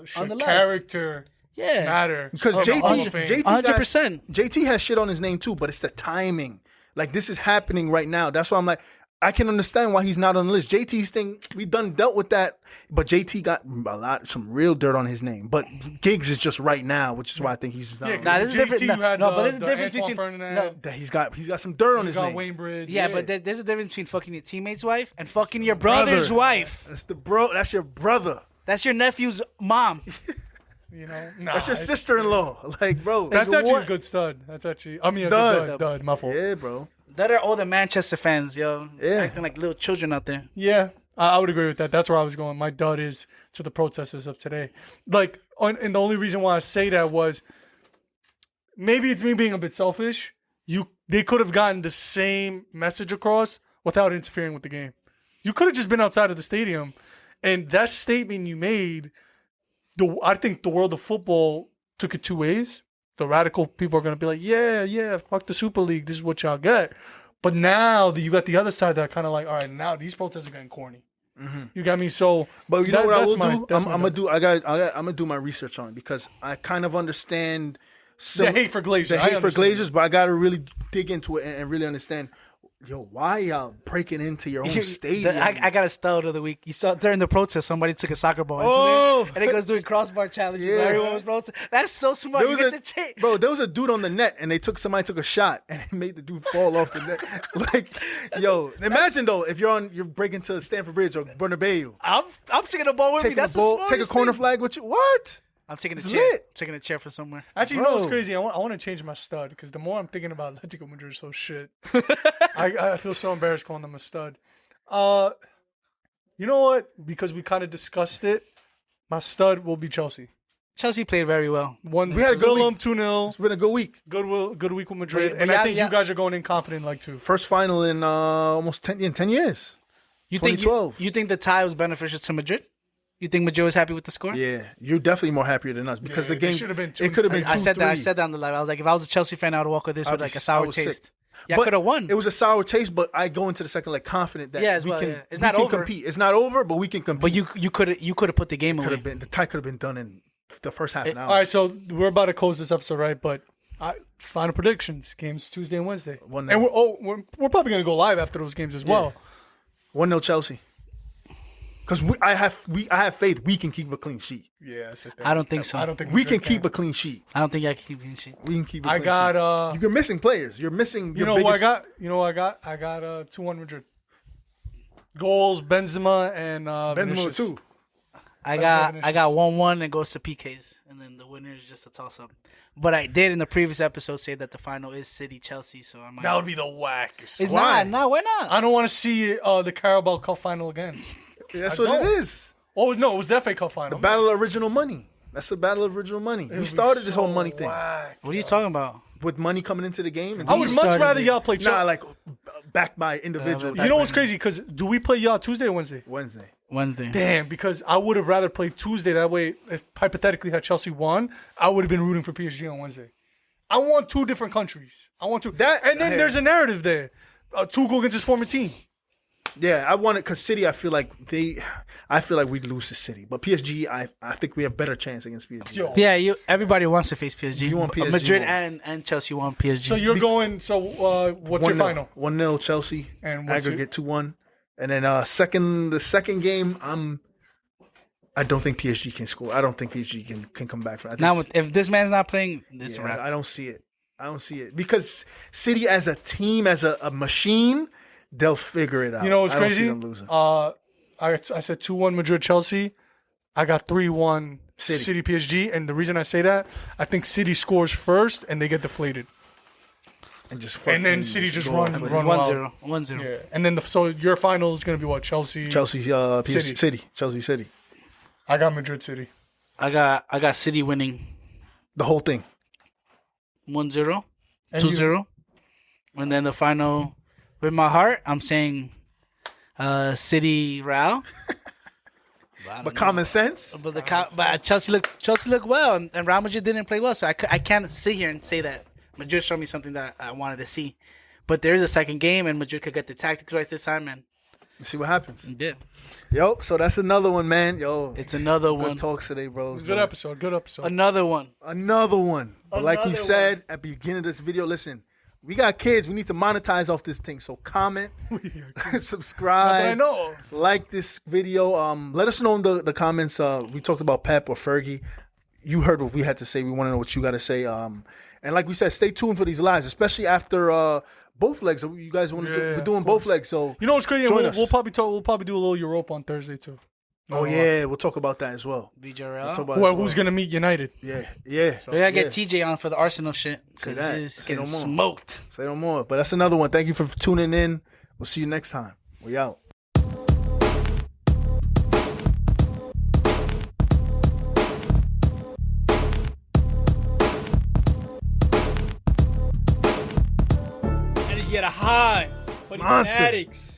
S2: Should character matter?
S3: Because JT
S1: 100%.
S3: JT has shit on his name too, but it's the timing. Like, this is happening right now. That's why I'm like, I can understand why he's not on the list. JT's thing, we done dealt with that, but JT got some real dirt on his name. But Giggs is just right now, which is why I think he's not.
S2: Yeah,
S3: on
S1: Nah,
S3: the
S1: this is
S2: JT,
S1: different.
S2: you had
S1: No, but there's a difference
S2: Antoine
S1: between
S2: Ferdinand.
S1: no.
S3: list. He's got some dirt on
S2: You
S3: his
S2: got
S3: name.
S2: Wayne Bridge.
S1: Yeah, but there's a difference between fucking your teammate's wife and fucking your brother's wife.
S3: That's the bro. That's your brother.
S1: That's your nephew's mom.
S2: You know,
S3: That's your sister-in-law. Like, bro.
S2: That's actually
S1: what?
S2: a good stud. That's actually. I mean, a
S3: Dud.
S2: good dud. My fault.
S3: Yeah, bro.
S1: That are all the Manchester fans, yo.
S3: Yeah.
S1: Acting like little children out there.
S2: Yeah, I would agree with that. That's where I was going. My dud is to the protesters of today. Like, and the only reason why I say that was maybe it's me being a bit selfish. They could have gotten the same message across without interfering with the game. You could have just been outside of the stadium, and that statement you made. I think the world of football took it two ways. The radical people are going to be like, yeah, fuck the Super League. This is what y'all get. But now that you got the other side that kind of like, all right, now these protests are getting corny. Mm-hmm. You got me? So,
S3: but you know what I will do?
S2: I'm
S3: gonna do my research on it because I kind of understand
S2: the hate for Glazers.
S3: The hate for Glazers, but I got to really dig into it and really understand. Yo, why y'all breaking into your own stadium?
S1: I got a stud of the week. You saw during the protest, somebody took a soccer ball into there, and it goes doing crossbar challenges.
S3: Yeah.
S1: Everyone was protesting. That's so smart.
S3: Bro, there was a dude on the net, and somebody took a shot, and it made the dude fall off the net. Like, yo, imagine though if you're breaking to Stamford Bridge or Bernabeu.
S1: I'm taking the ball with me. That's the smartest
S3: take a corner
S1: thing.
S3: flag with you. What?
S1: I'm taking a
S3: It's
S1: chair.
S3: lit.
S1: Taking a chair for somewhere.
S2: Actually, you know what's crazy? I want to change my stud because the more I'm thinking about Atletico Madrid, so shit. I feel so embarrassed calling them a stud. You know what? Because we kind of discussed it, my stud will be Chelsea.
S1: Chelsea played very well.
S2: We
S3: had a good week.
S2: 2-0.
S3: It's been a good week.
S2: Good week with Madrid.
S1: But
S2: and
S1: yeah,
S2: I think
S1: yeah.
S2: you guys are going in confident like too.
S3: First final in almost 10 years.
S1: You think
S3: 2012.
S1: you think the tie was beneficial to Madrid? You think Madrid was happy with the score?
S3: Yeah, you're definitely more happier than us because the game
S2: should have been
S3: it could have been 2-3.
S1: I said that. I said that on the live. I was like, if I was a Chelsea fan, I would walk with this with like a sour
S3: I was sick.
S1: taste. Yeah,
S3: But
S1: I could have won.
S3: It was a sour taste, but I go into the second leg confident that
S1: Yeah, as
S3: we
S1: well,
S3: can.
S1: yeah. It's
S3: we
S1: not
S3: can
S1: over.
S3: compete. It's not over, but we can compete.
S1: But you could have put the game away.
S3: The tie could have been done in the first half an hour.
S2: All right, so we're about to close this episode, right? But final predictions: games Tuesday and Wednesday.
S3: 1-0.
S2: And we're probably gonna go live after those games as well.
S3: 1-0 Chelsea. Because I have faith we can keep a clean sheet.
S2: Yeah,
S1: I don't think so.
S2: I don't think
S3: We can keep a clean sheet.
S1: I don't think I can keep clean sheet.
S3: We can keep. A
S2: I
S3: clean
S2: got
S3: sheet. You're missing players. You're missing.
S2: You know who I got? You know what I got? I got 2-1 Madrid. Goals Benzema and
S3: Benzema
S2: Vinicius.
S3: too.
S1: I got 1-1 and goes to PKs, and then the winner is just a toss up. But I did in the previous episode say that the final is City Chelsea, so I might.
S2: That would be the wackest.
S1: It's
S3: Why?
S1: not. No, why not?
S2: I don't want to see the Carabao Cup final again.
S3: That's
S2: I
S3: what
S2: don't.
S3: it is.
S2: Oh no, it was the FA Cup final.
S3: Battle of original money. That's the battle of original money. We started this whole money thing
S1: What are you talking about?
S3: with money coming into the game. And
S2: I would much
S1: started
S2: rather
S1: it.
S2: y'all play.
S3: Nah, like backed by individuals.
S2: You know what's crazy? Because do we play y'all Tuesday or Wednesday?
S3: Wednesday.
S2: Damn, because I would have rather played Tuesday. That way, if hypothetically had Chelsea won, I would have been rooting for PSG on Wednesday. I want two different countries. I want to. And then there's a narrative there. Tuchel against his former team.
S3: Yeah, I want it because City. I feel like we'd lose to City, but PSG. I think we have better chance against PSG.
S2: Yo.
S1: Yeah, everybody wants to face PSG.
S3: You want PSG
S1: Madrid
S3: more.
S1: and Chelsea want PSG.
S2: So you're going. So what's your final?
S3: 1-0 Chelsea.
S2: And what's
S3: aggregate 2-1. And then the second game, I don't think PSG can score. I don't think PSG can come back from it.
S1: Now, if this man's not playing, this
S3: Yeah,
S1: wrap.
S3: I don't see it because City as a team, as a machine, they'll figure it out.
S2: You know what's
S3: I don't
S2: crazy?
S3: see them losing.
S2: I said 2-1 Madrid Chelsea. I got 3-1
S3: City.
S2: City PSG, and the reason I say that, I think City scores first and they get deflated. And then City just run
S1: 1-0.
S2: wild.
S1: 1-0.
S2: Yeah, and then so your final is gonna be what? Chelsea,
S3: PSG,
S2: City.
S3: Chelsea City.
S2: I got Madrid City.
S1: I got City winning
S3: The whole thing.
S1: 1-0,
S2: And
S1: 2-0. And then the final, with my heart, I'm saying City RAUL.
S3: But common sense.
S1: But Chelsea looked well, and Real Madrid didn't play well, so I can't sit here and say that Madrid showed me something that I wanted to see. But there is a second game, and Madrid could get the tactics right this time, and
S3: See what happens.
S1: yeah,
S3: Yo, so that's another one, man. Yo,
S1: it's another
S3: good
S1: one.
S3: talks today, bro.
S2: Good episode. Good episode.
S1: Another one.
S3: Another one. But like we
S1: Another
S3: said at the beginning of this video, listen, We got kids. We need to monetize off this thing. So comment, subscribe.
S2: I know.
S3: Like this video. Let us know in the comments. We talked about Pep or Fergie. You heard what we had to say. We want to know what you got to say. And like we said, stay tuned for these lives, especially after both legs. You guys want to do? We're doing both legs. So
S2: you know what's crazy?
S3: Join us.
S2: We'll probably do a little Europa on Thursday too.
S3: Oh yeah, we'll talk about that as well.
S2: Who's gonna meet United?
S3: Yeah. So,
S1: we gotta get TJ on for the Arsenal shit because he's getting smoked.
S3: Say no more. But that's another one. Thank you for tuning in. We'll see you next time. We out.
S2: Energy at a high.
S3: Monster.
S2: Fanatics.